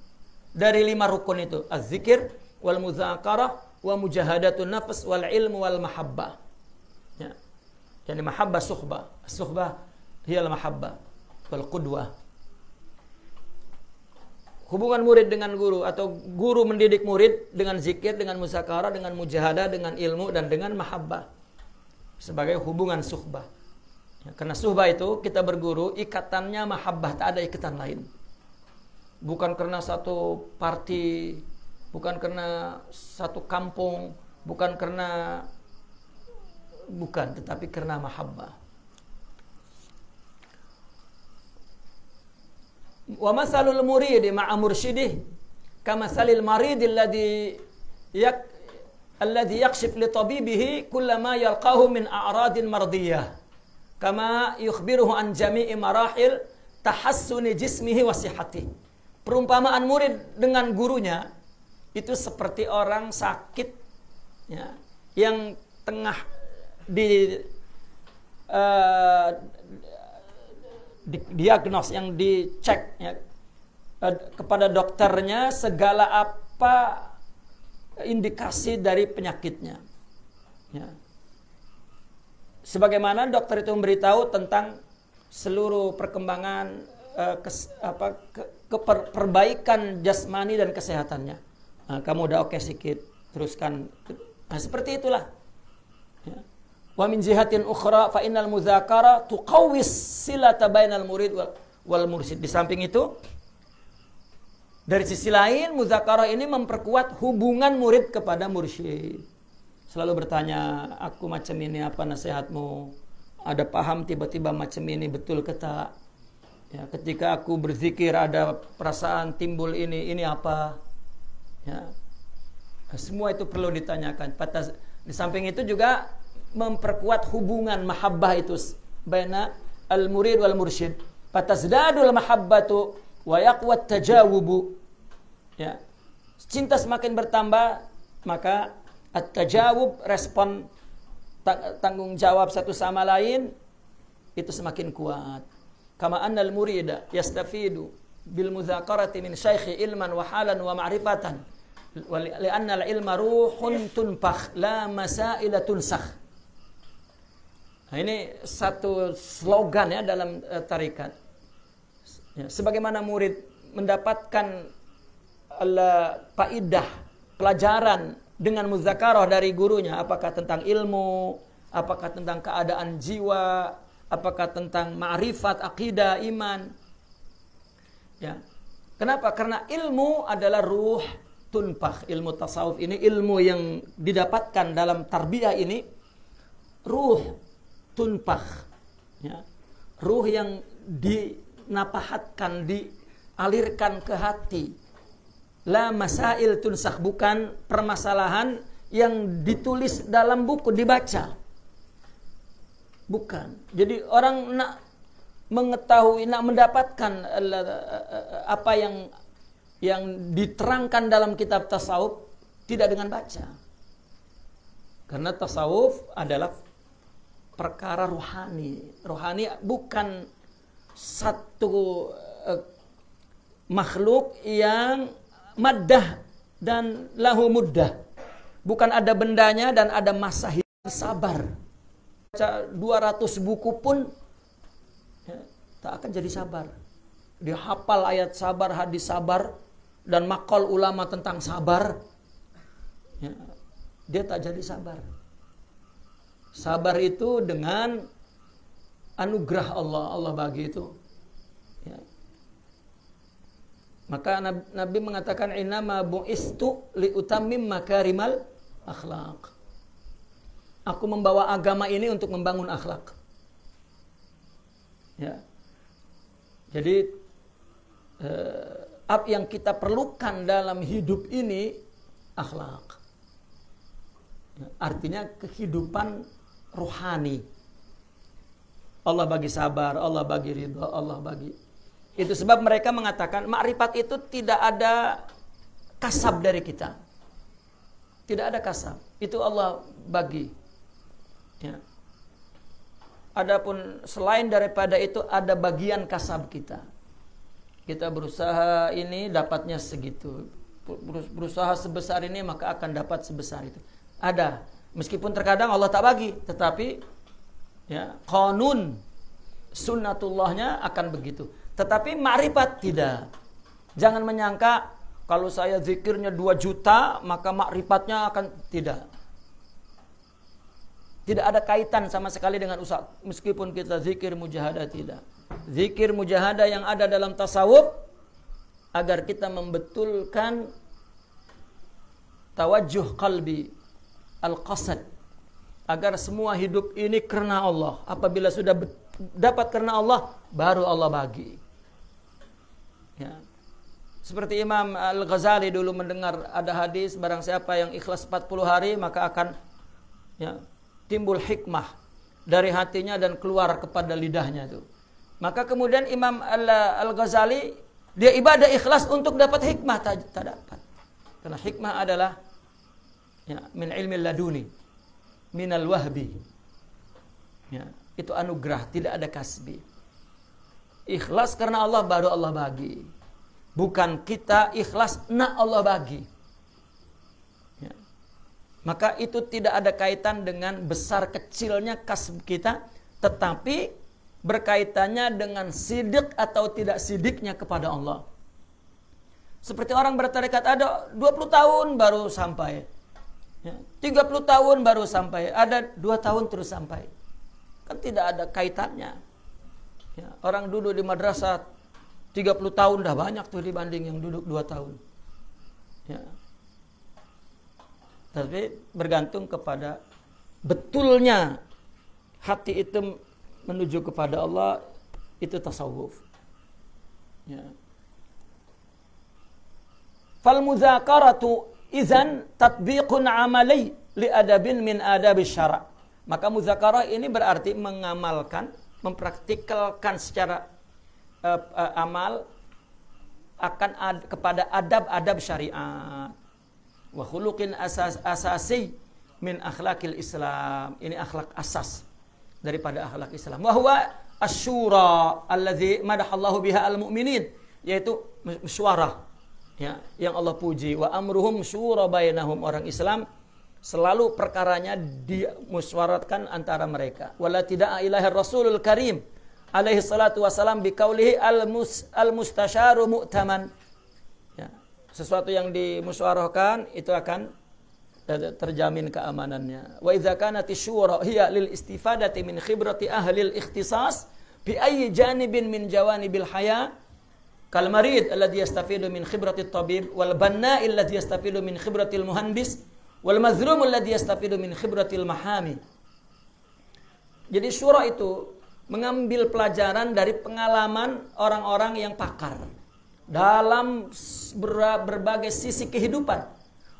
dari 5 rukun itu, az-zikir wal mudzakarah wa mujahadatun nafs wal ilmu wal mahabbah. Ya. Yani mahabbah suhbah. Suhbah hiya al-mahabbah wal qudwah. Hubungan murid dengan guru, atau guru mendidik murid dengan zikir, dengan muzakarah, dengan mujahadah, dengan ilmu, dan dengan mahabbah, sebagai hubungan suhbah. Ya, karena suhbah itu kita berguru, ikatannya mahabbah, tak ada ikatan lain. Bukan karena satu parti, bukan karena satu kampung, tetapi karena mahabbah. wa masalul muridi ma'a mursyidih kamasalil marid alladhi yakshif li tabibihi kullama yalqahu min a'radin mardiyah kama yukhbiruhu an jami'i marahil tahassuni jismihi wa sihhatihi. Perumpamaan murid dengan gurunya itu seperti orang sakit, ya, yang tengah diagnos, yang dicek, ya, kepada dokternya segala apa indikasi dari penyakitnya, ya. Sebagaimana dokter itu memberitahu tentang seluruh perkembangan perbaikan jasmani dan kesehatannya. Nah, kamu udah oke sedikit, teruskan. Nah, seperti itulah. Ya. Wa min jihatin ukhra fa innal mudzakara tuqawwis silata bainal murid wal mursyid. Di samping itu, dari sisi lain mudzakara ini memperkuat hubungan murid kepada mursyid. Selalu bertanya, aku macam ini, apa nasihatmu? Ada paham tiba-tiba macam ini, betul ke tak? Ya, ketika aku berzikir ada perasaan timbul ini apa? Ya. Semua itu perlu ditanyakan. Di samping itu juga memperkuat hubungan mahabbah itu baina al-murid wal mursyid. Fatazdadul mahabbatu wa yaqwat tajawubu. Ya. Cinta semakin bertambah, maka at-tajawub, respon tanggung jawab satu sama lain itu semakin kuat. Kama annal murida yastafidu bil mudzakarati min syaikhi ilman wa halan wa ma'rifatan wa li'anna al-ilma ruhun tunfakh la masaila tunsakh. Nah, ini satu slogan, ya, dalam tarikat. Ya, sebagaimana murid mendapatkan faidah pelajaran dengan mudzakarah dari gurunya, apakah tentang ilmu, apakah tentang keadaan jiwa, apakah tentang ma'rifat, akidah, iman. Ya. Kenapa? Karena ilmu adalah ruh tunfakh. Ilmu tasawuf ini, ilmu yang didapatkan dalam tarbiyah ini, ruh tunfakh. Ya. Ruh yang dinapahatkan, dialirkan ke hati. La masail tunsakh, bukan permasalahan yang ditulis dalam buku dibaca. Bukan. Jadi orang nak mengetahui, nak mendapatkan apa yang diterangkan dalam kitab tasawuf tidak dengan baca. Karena tasawuf adalah perkara rohani. Rohani bukan satu makhluk yang maddah dan lahu muddah. Bukan ada bendanya dan ada masa hidup. Sabar. Baca 200 buku pun, ya, tak akan jadi sabar. Dia hafal ayat sabar, hadis sabar, dan maqal ulama tentang sabar, ya, dia tak jadi sabar. Sabar itu dengan anugerah Allah bagi itu, ya. Maka Nabi mengatakan innama bu'istu liutammim makarimal akhlaq. Aku membawa agama ini untuk membangun akhlak. Ya. Jadi apa yang kita perlukan dalam hidup ini akhlak. Ya, artinya kehidupan rohani. Allah bagi sabar, Allah bagi ridha, Allah bagi. Itu sebab mereka mengatakan makrifat itu tidak ada kasab dari kita. Tidak ada kasab. Itu Allah bagi. Ya. Adapun selain daripada itu ada bagian kasab kita. Kita berusaha ini dapatnya segitu. Berusaha sebesar ini maka akan dapat sebesar itu. Ada. Meskipun terkadang Allah tak bagi, tetapi ya, qanun sunnatullahnya akan begitu. Tetapi makrifat tidak. Jangan menyangka kalau saya zikirnya 2 juta maka makrifatnya akan tidak. Tidak ada kaitan sama sekali dengan usaha. Meskipun kita zikir mujahadah, tidak. Zikir mujahadah yang ada dalam tasawuf agar kita membetulkan tawajjuh qalbi, al-qasad, agar semua hidup ini karena Allah. Apabila sudah dapat karena Allah, baru Allah bagi. Ya. Seperti Imam Al-Ghazali dulu mendengar ada hadis, barang siapa yang ikhlas 40 hari maka akan timbul hikmah dari hatinya dan keluar kepada lidahnya itu. Maka kemudian Imam Al-Ghazali dia ibadah ikhlas untuk dapat hikmah, tak dapat. Karena hikmah adalah min ilmi laduni, minal wahbi. Itu anugerah, tidak ada kasbi. Ikhlas karena Allah, baru Allah bagi. Bukan kita ikhlas, nak Allah bagi. Maka itu tidak ada kaitan dengan besar kecilnya kasb kita, tetapi berkaitannya dengan sidik atau tidak sidiknya kepada Allah. Seperti orang bertarekat, ada 20 tahun baru sampai, 30 tahun baru sampai, ada 2 tahun terus sampai. Kan tidak ada kaitannya. Orang duduk di madrasah 30 tahun dah banyak tuh dibanding yang duduk 2 tahun. Tapi bergantung kepada betulnya hati itu menuju kepada Allah, itu tasawuf. Fal muzakaratu idzan tatbiqun amali li adabin min adabis syara'. Maka muzakarah ini berarti mengamalkan, mempraktikalkan secara amal akan kepada adab-adab syariat. Wa khuluqin asasi min akhlaqil Islam. Ini akhlak asas daripada akhlak Islam. Wa huwa asy-syura allazi madahallahu biha al-mu'minin, yaitu musyawarah yang Allah puji. Wa amruhum syura bainahum, orang Islam selalu perkaranya dimusyawaratkan antara mereka. Wala tidak ilahi rasulul karim alaihi salatu wasalam biqaulihi al-mustasyaru mu'taman. Sesuatu yang dimusyawarahkan itu akan terjamin keamanannya. Wa idza kanati syura hiya lil istifadati min khibrati ahli al-ikhtisas bi ayyi janibin min jawanibil haya kal marid alladhi yastafidu min khibrati at-tabib wal banna'i alladhi yastafidu min khibrati al-muhandis wal mazlum alladhi yastafidu min khibrati al-mahami. Jadi syura itu mengambil pelajaran dari pengalaman orang-orang yang pakar dalam berbagai sisi kehidupan.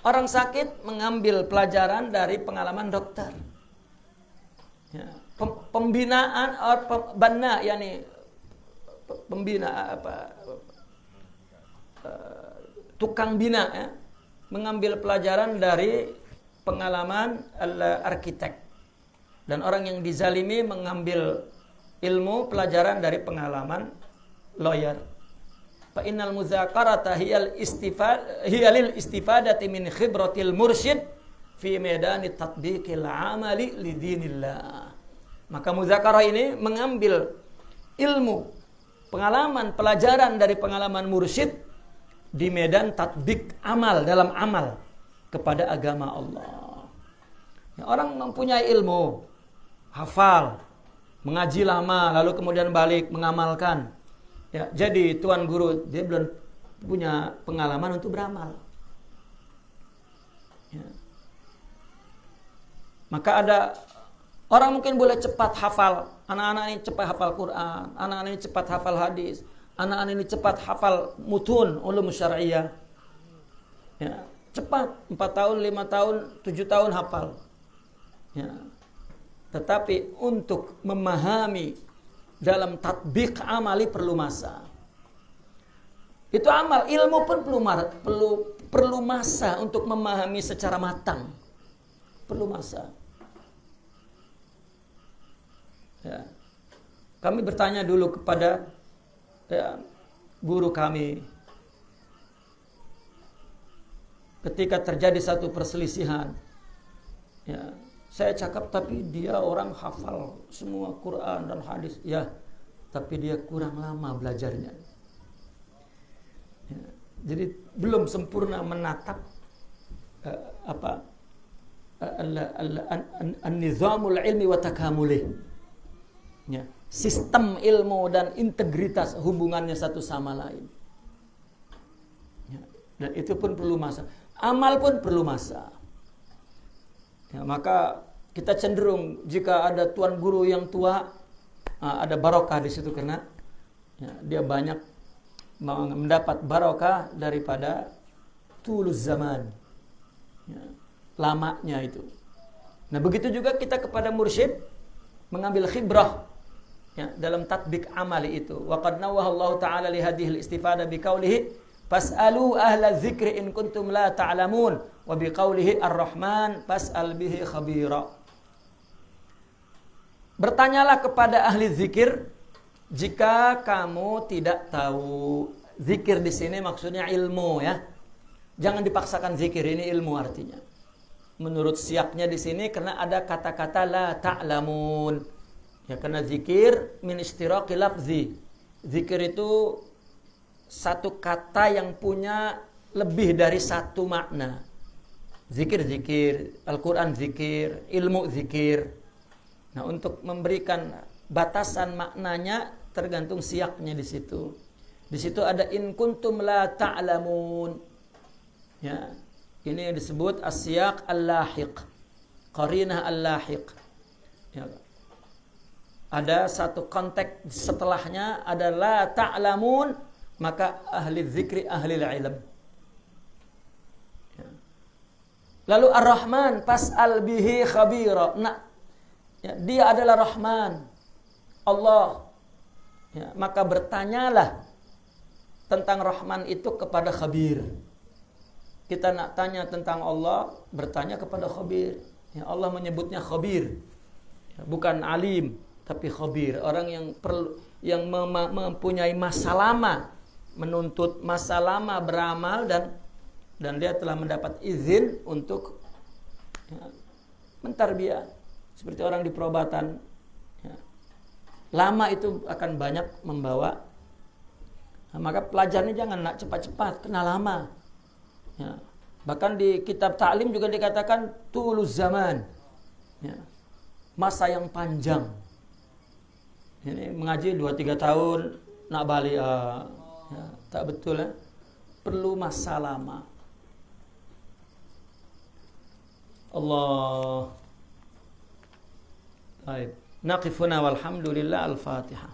Orang sakit mengambil pelajaran dari pengalaman dokter. Pembinaan banna, yakni pembina tukang bina, mengambil pelajaran dari pengalaman arsitek. Dan orang yang dizalimi mengambil ilmu pelajaran dari pengalaman lawyer. Fa innal muzakarata hiyal istifadati min khibratil mursyid fi medani tatbiqil amali lidinillah. Maka muzakarah ini mengambil ilmu, pengalaman, pelajaran dari pengalaman mursyid di medan tatbik amal, dalam amal kepada agama Allah. Orang mempunyai ilmu, hafal, mengaji lama, lalu kemudian balik mengamalkan. Jadi tuan guru dia belum punya pengalaman untuk beramal. Maka ada orang mungkin boleh cepat hafal, anak-anak ini cepat hafal Quran, anak-anak ini cepat hafal hadis, anak-anak ini cepat hafal mutun ulum syar'iyyah. Cepat 4 tahun, 5 tahun, 7 tahun hafal. Tetapi untuk memahami dalam tatbik amali perlu masa. Itu amal, ilmu pun perlu masa untuk memahami secara matang. Perlu masa. Kami bertanya dulu kepada guru kami ketika terjadi satu perselisihan. Saya cakap, tapi dia orang hafal semua Quran dan hadis. Tapi dia kurang lama belajarnya. Jadi belum sempurna menatap an-nizamul ilmi wa takamulih. Sistem ilmu dan integritas hubungannya satu sama lain. Dan itu pun perlu masa. Amal pun perlu masa. Maka kita cenderung jika ada tuan guru yang tua, ada barokah di situ karena dia banyak mendapat barokah daripada tulus zaman, ya, lamanya itu. Nah begitu juga kita kepada mursyid mengambil khibrah, ya, dalam tatbik amali itu. Wa qad nawwaha Allah Ta'ala li hadhihi al-istifada bi qawlihi fas'alu ahla dzikri in kuntum la ta'lamun wa bi qawlihi ar-Rahman fas'al bihi khabira. Bertanyalah kepada ahli zikir jika kamu tidak tahu. Zikir di sini maksudnya ilmu, ya. Jangan dipaksakan zikir, ini ilmu artinya. Menurut siaknya di sini karena ada kata-kata la ta'lamun. Ya, karena zikir min istiraqi lafzi. Zikir itu satu kata yang punya lebih dari satu makna. Zikir, Al-Quran zikir, ilmu zikir. Nah, untuk memberikan batasan maknanya tergantung siaknya di situ. Di situ ada in kuntum la ta'lamun. Ya, ini yang disebut as-siyaq al-lahiq. Qarinah al-lahiq. Ya. Ada satu konteks setelahnya ada la ta'lamun, maka ahli zikri ahli ilm. Ya. Lalu ar-Rahman fas'al bihi khabira. Nah, ya, dia adalah Rahman, Allah, ya, maka bertanyalah tentang Rahman itu kepada khabir. Kita nak tanya tentang Allah, bertanya kepada khabir. Ya, Allah menyebutnya khabir, ya, bukan alim, tapi khabir. Orang yang mempunyai masa lama, menuntut masa lama beramal dan dia telah mendapat izin untuk, ya, mentarbiyah. Seperti orang di perobatan, ya. Lama itu akan banyak membawa. Nah, maka pelajarnya jangan nak cepat-cepat, kena lama. Ya. Bahkan di kitab ta'lim juga dikatakan tulus zaman, ya. Masa yang panjang. Ini mengaji 2-3 tahun nak balik, ya. Tak betul, ya. Perlu masa lama. Allah. Baik. Naqifuna walhamdulillah, al-Fatihah.